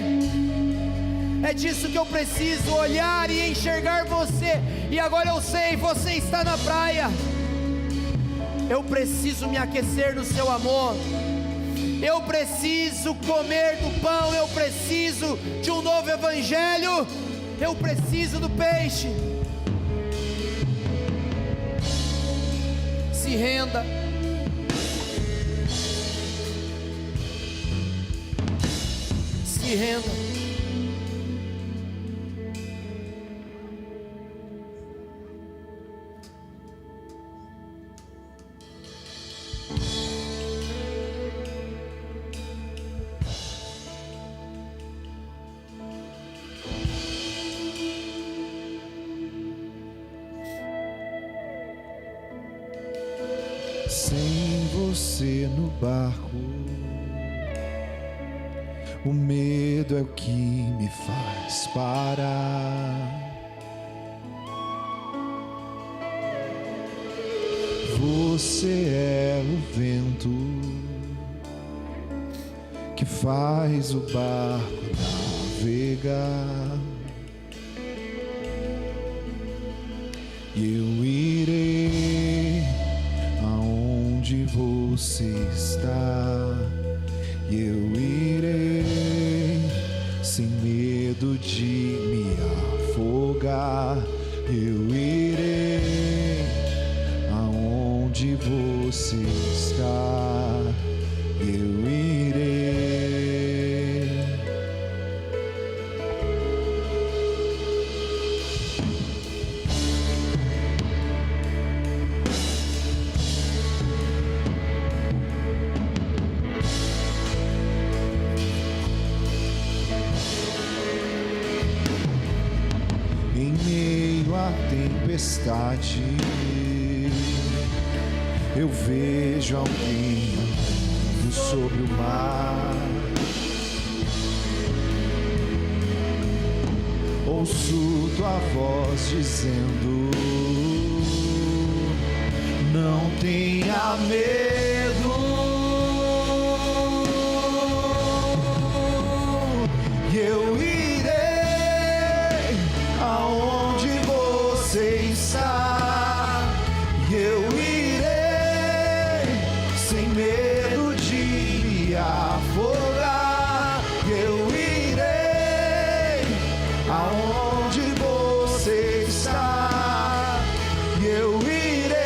É disso que eu preciso, olhar e enxergar você. E agora eu sei, você está na praia. Eu preciso me aquecer no seu amor. Eu preciso comer do pão. Eu preciso de um novo evangelho. Eu preciso do peixe. Se renda. Se renda. Sem você no barco, o medo é o que me faz parar. Você é o vento que faz o barco navegar. E eu irei aonde você está, e eu irei sem medo de me afogar. Eu irei aonde você está, eu irei. Em meio à tempestade, eu vejo alguém andando sobre o mar. Ouço tua voz dizendo: não tenha medo. E eu irei aonde você está, e eu irei sem medo de me afogar. Eu irei aonde você está, e eu irei.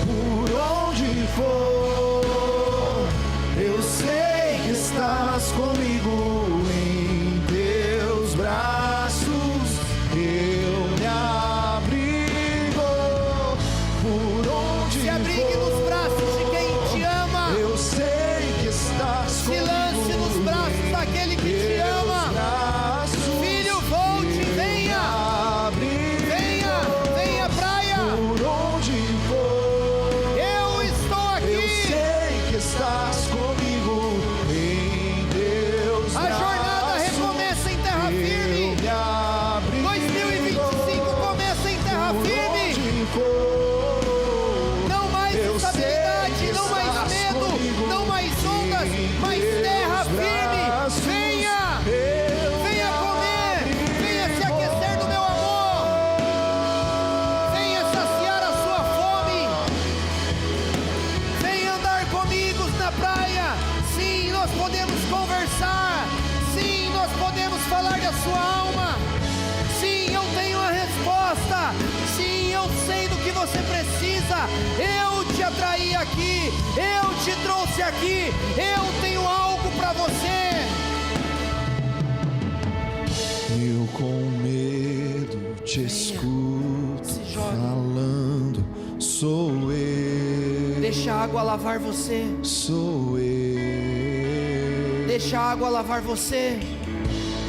Por onde for, eu sei que estás comigo. Em teus braços eu me abrigo. Por onde Se abrigue nos braços de quem te ama. eu sei que estás Se comigo. lance nos braços daquele que te ama. Filho, volte, venha. Venha, venha, praia. Por onde for, Eu estou eu aqui. sei que estás comigo. Em Deus A jornada recomeça em terra firme. 2025 começa em terra firme. Não mais instabilidade, não mais medo, não mais ondas, mas terra firme. Venha, venha comer, venha se aquecer no meu amor, venha saciar a sua fome, venha andar comigo na praia. Sim, nós podemos conversar, sim, nós podemos falar da sua alma. Sim, eu tenho a resposta. Sim, eu sei do que você precisa. Eu te atraí aqui. Eu te trouxe aqui. Eu tenho algo para você. Eu com medo te escuto se jogue. falando, sou eu. Deixa a água lavar você. Sou eu. Deixa a água lavar você.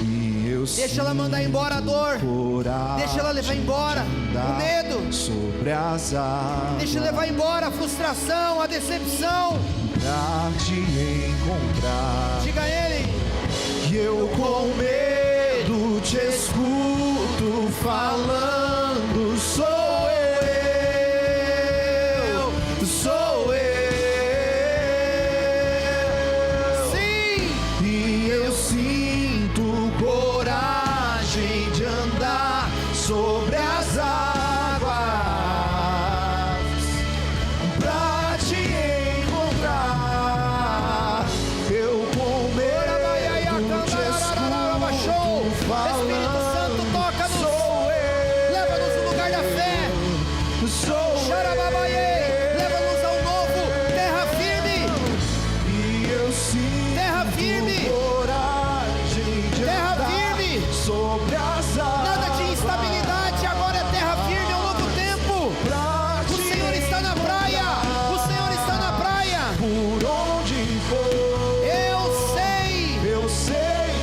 E eu Deixa ela mandar embora a dor. coragem Deixa ela levar embora. de andar medo. sobre as águas. Deixa levar embora a frustração, a decepção. Pra te encontrar. Diga a Ele. E eu com medo te escuto falando, sou eu, sou eu. Sim. E eu sinto coragem de andar sobre as águas pra te encontrar. Eu com medo te escuto falando, Espírito Santo, toca-nos. sou eu, Leva-nos no lugar da fé. sou Xarababaie. Leva-nos ao novo. Terra firme. E eu sinto Terra firme. coragem de Terra andar firme. sobre as águas. Nada de instabilidade. Agora é terra firme. É um novo tempo. Pra O te Senhor está na praia. O Senhor está na praia. por onde for, Eu sei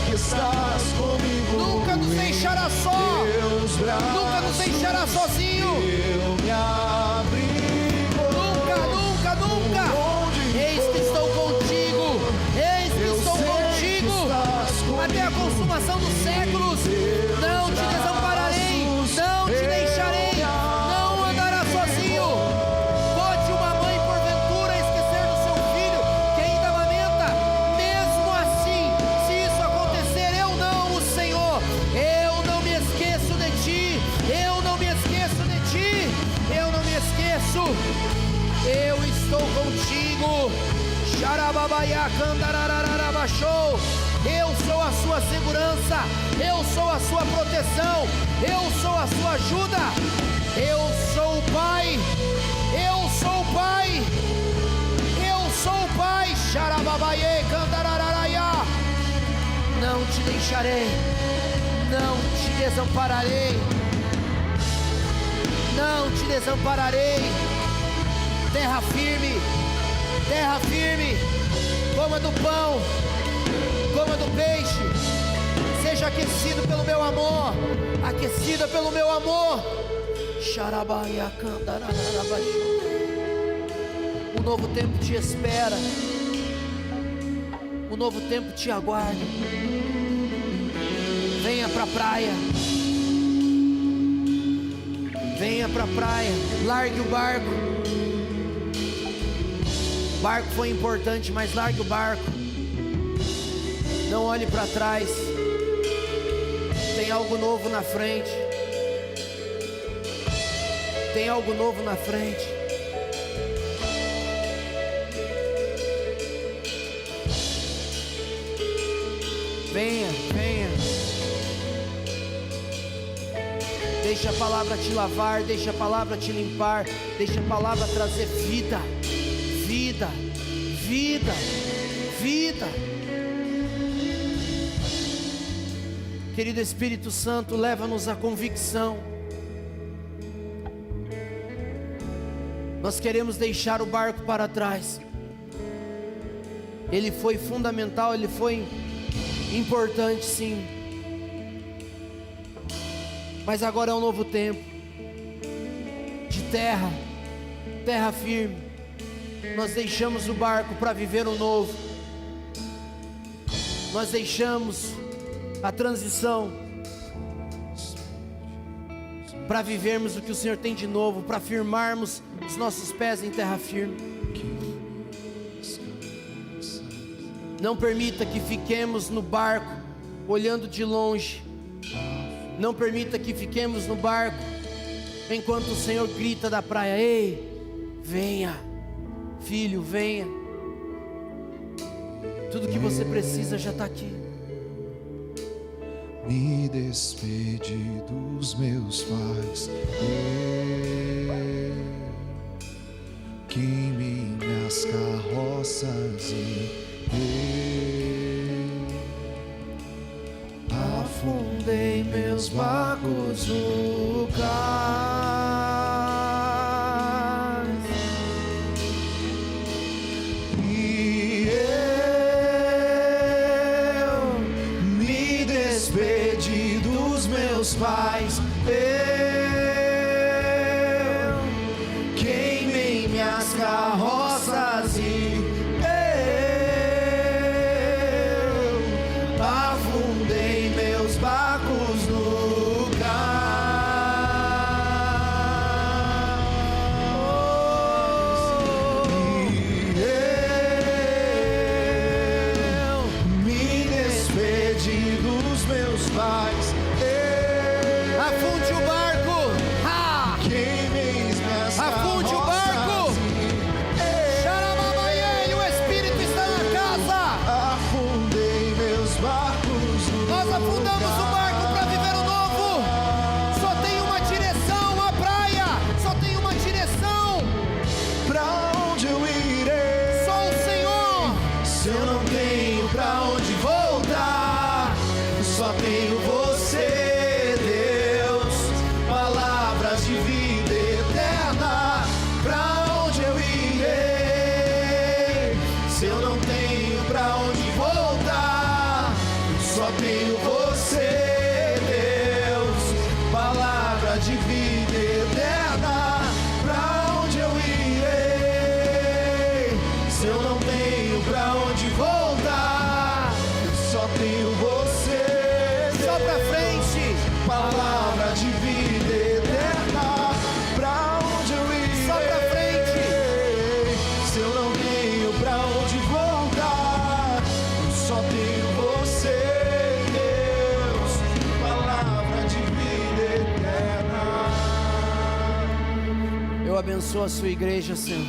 que estás comigo. nunca nos deixará só. Teus braços, Nunca nos deixará sozinho. eu me abrigo. Nunca, nunca, nunca. Eis que estou contigo. Eis que Eu estou sei que contigo. estás comigo. Até a consumação dos séculos. Não te desampararei. Não te deixarei. Não andarás sozinho. Pode uma mãe porventura esquecer do seu filho que ainda amamenta? Mesmo assim, se isso acontecer, eu não, o Senhor. Eu não me esqueço de ti. Eu não me esqueço de ti. Eu não me esqueço. Eu estou contigo. Xarababaia candarararabachou. Eu sou a sua segurança. Eu sou a sua proteção. Eu sou a sua ajuda. Eu sou o Pai. Eu sou o Pai. Eu sou o Pai. Xarababaie candarararaia. Não te deixarei. Não te desampararei. Não te desampararei. Terra firme, terra firme. Coma do pão, coma do peixe. Seja aquecido pelo meu amor, aquecida pelo meu amor. Xarabaia candarararabaixo. Um novo tempo te espera. Um novo tempo te aguarda. Venha pra praia. Venha pra praia. Largue o barco. O barco foi importante, mas largue o barco. Não olhe para trás. Tem algo novo na frente. Tem algo novo na frente. Venha, venha. Deixa a palavra te lavar, deixa a palavra te limpar, deixa a palavra trazer vida, vida, vida, vida. Querido Espírito Santo, leva-nos à convicção. Nós queremos deixar o barco para trás. Ele foi fundamental, ele foi importante, sim. Mas agora é um novo tempo de terra, terra firme. Nós deixamos o barco para viver o novo. Nós deixamos a transição para vivermos o que o Senhor tem de novo, para firmarmos os nossos pés em terra firme. Não permita que fiquemos no barco olhando de longe. Não permita que fiquemos no barco enquanto o Senhor grita da praia: ei, venha, filho, venha. Tudo que você precisa já está aqui. Me despedi dos meus pais, que minhas carroças e Afundei meus barcos no cais. e eu me despedi dos meus pais, minhas carroças e eu afundei meus barcos no cais. E eu me despedi dos meus pais. Afunde o barco. Ha! Afunde o barco. Xarababaiê, e o Espírito está na casa. Afundei meus barcos no Nós afundamos o barco para viver o novo. Só tem uma direção, a praia. Só tem uma direção. Pra onde eu irei? Só o Senhor. Se eu não tenho pra onde voltar, só tenho você, Deus. Palavras de vida eterna. Pra onde eu irei? Se eu não tenho pra onde voltar, só tenho você, Deus. Palavra de vida eterna. Pra onde eu irei? Se eu não tenho pra onde voltar, só tenho você, Só pra frente. palavra de vida eterna. Pra onde eu irei? Só pra frente. Se eu não tenho pra onde voltar, só tenho você, Deus. Palavra de vida eterna. Eu abençoo a sua igreja, Senhor,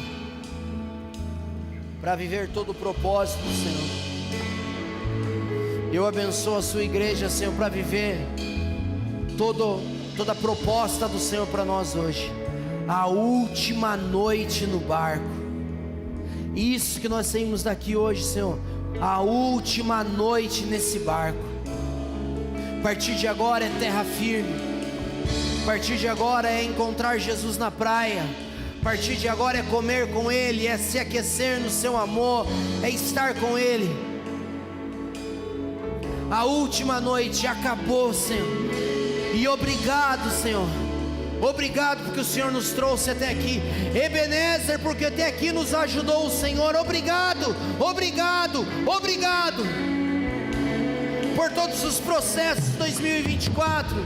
para viver todo o propósito, Senhor. Eu abençoo a sua igreja, Senhor, para viver toda a proposta do Senhor para nós hoje. A última noite no barco. Isso que nós saímos daqui hoje, Senhor. A última noite nesse barco. A partir de agora é terra firme. A partir de agora é encontrar Jesus na praia. A partir de agora é comer com Ele, é se aquecer no seu amor, é estar com Ele. A última noite acabou, Senhor. E obrigado, Senhor. Obrigado porque o Senhor nos trouxe até aqui. Ebenezer, porque até aqui nos ajudou o Senhor. Obrigado, obrigado, obrigado por todos os processos de 2024,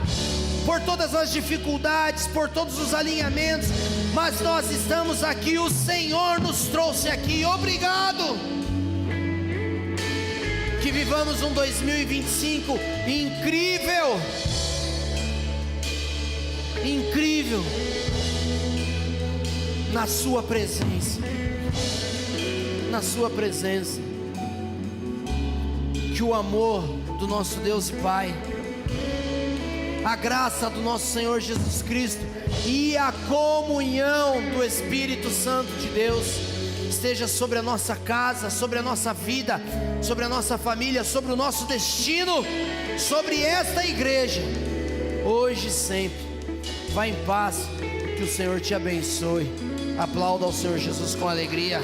por todas as dificuldades, por todos os alinhamentos, mas nós estamos aqui, o Senhor nos trouxe aqui. Obrigado. Que vivamos um 2025 incrível. Incrível na sua presença. Na sua presença. Que o amor do nosso Deus e Pai, a graça do nosso Senhor Jesus Cristo e a comunhão do Espírito Santo de Deus esteja sobre a nossa casa, sobre a nossa vida, sobre a nossa família, sobre o nosso destino, sobre esta igreja, hoje e sempre. Vá em paz, que o Senhor te abençoe. Aplauda ao Senhor Jesus com alegria.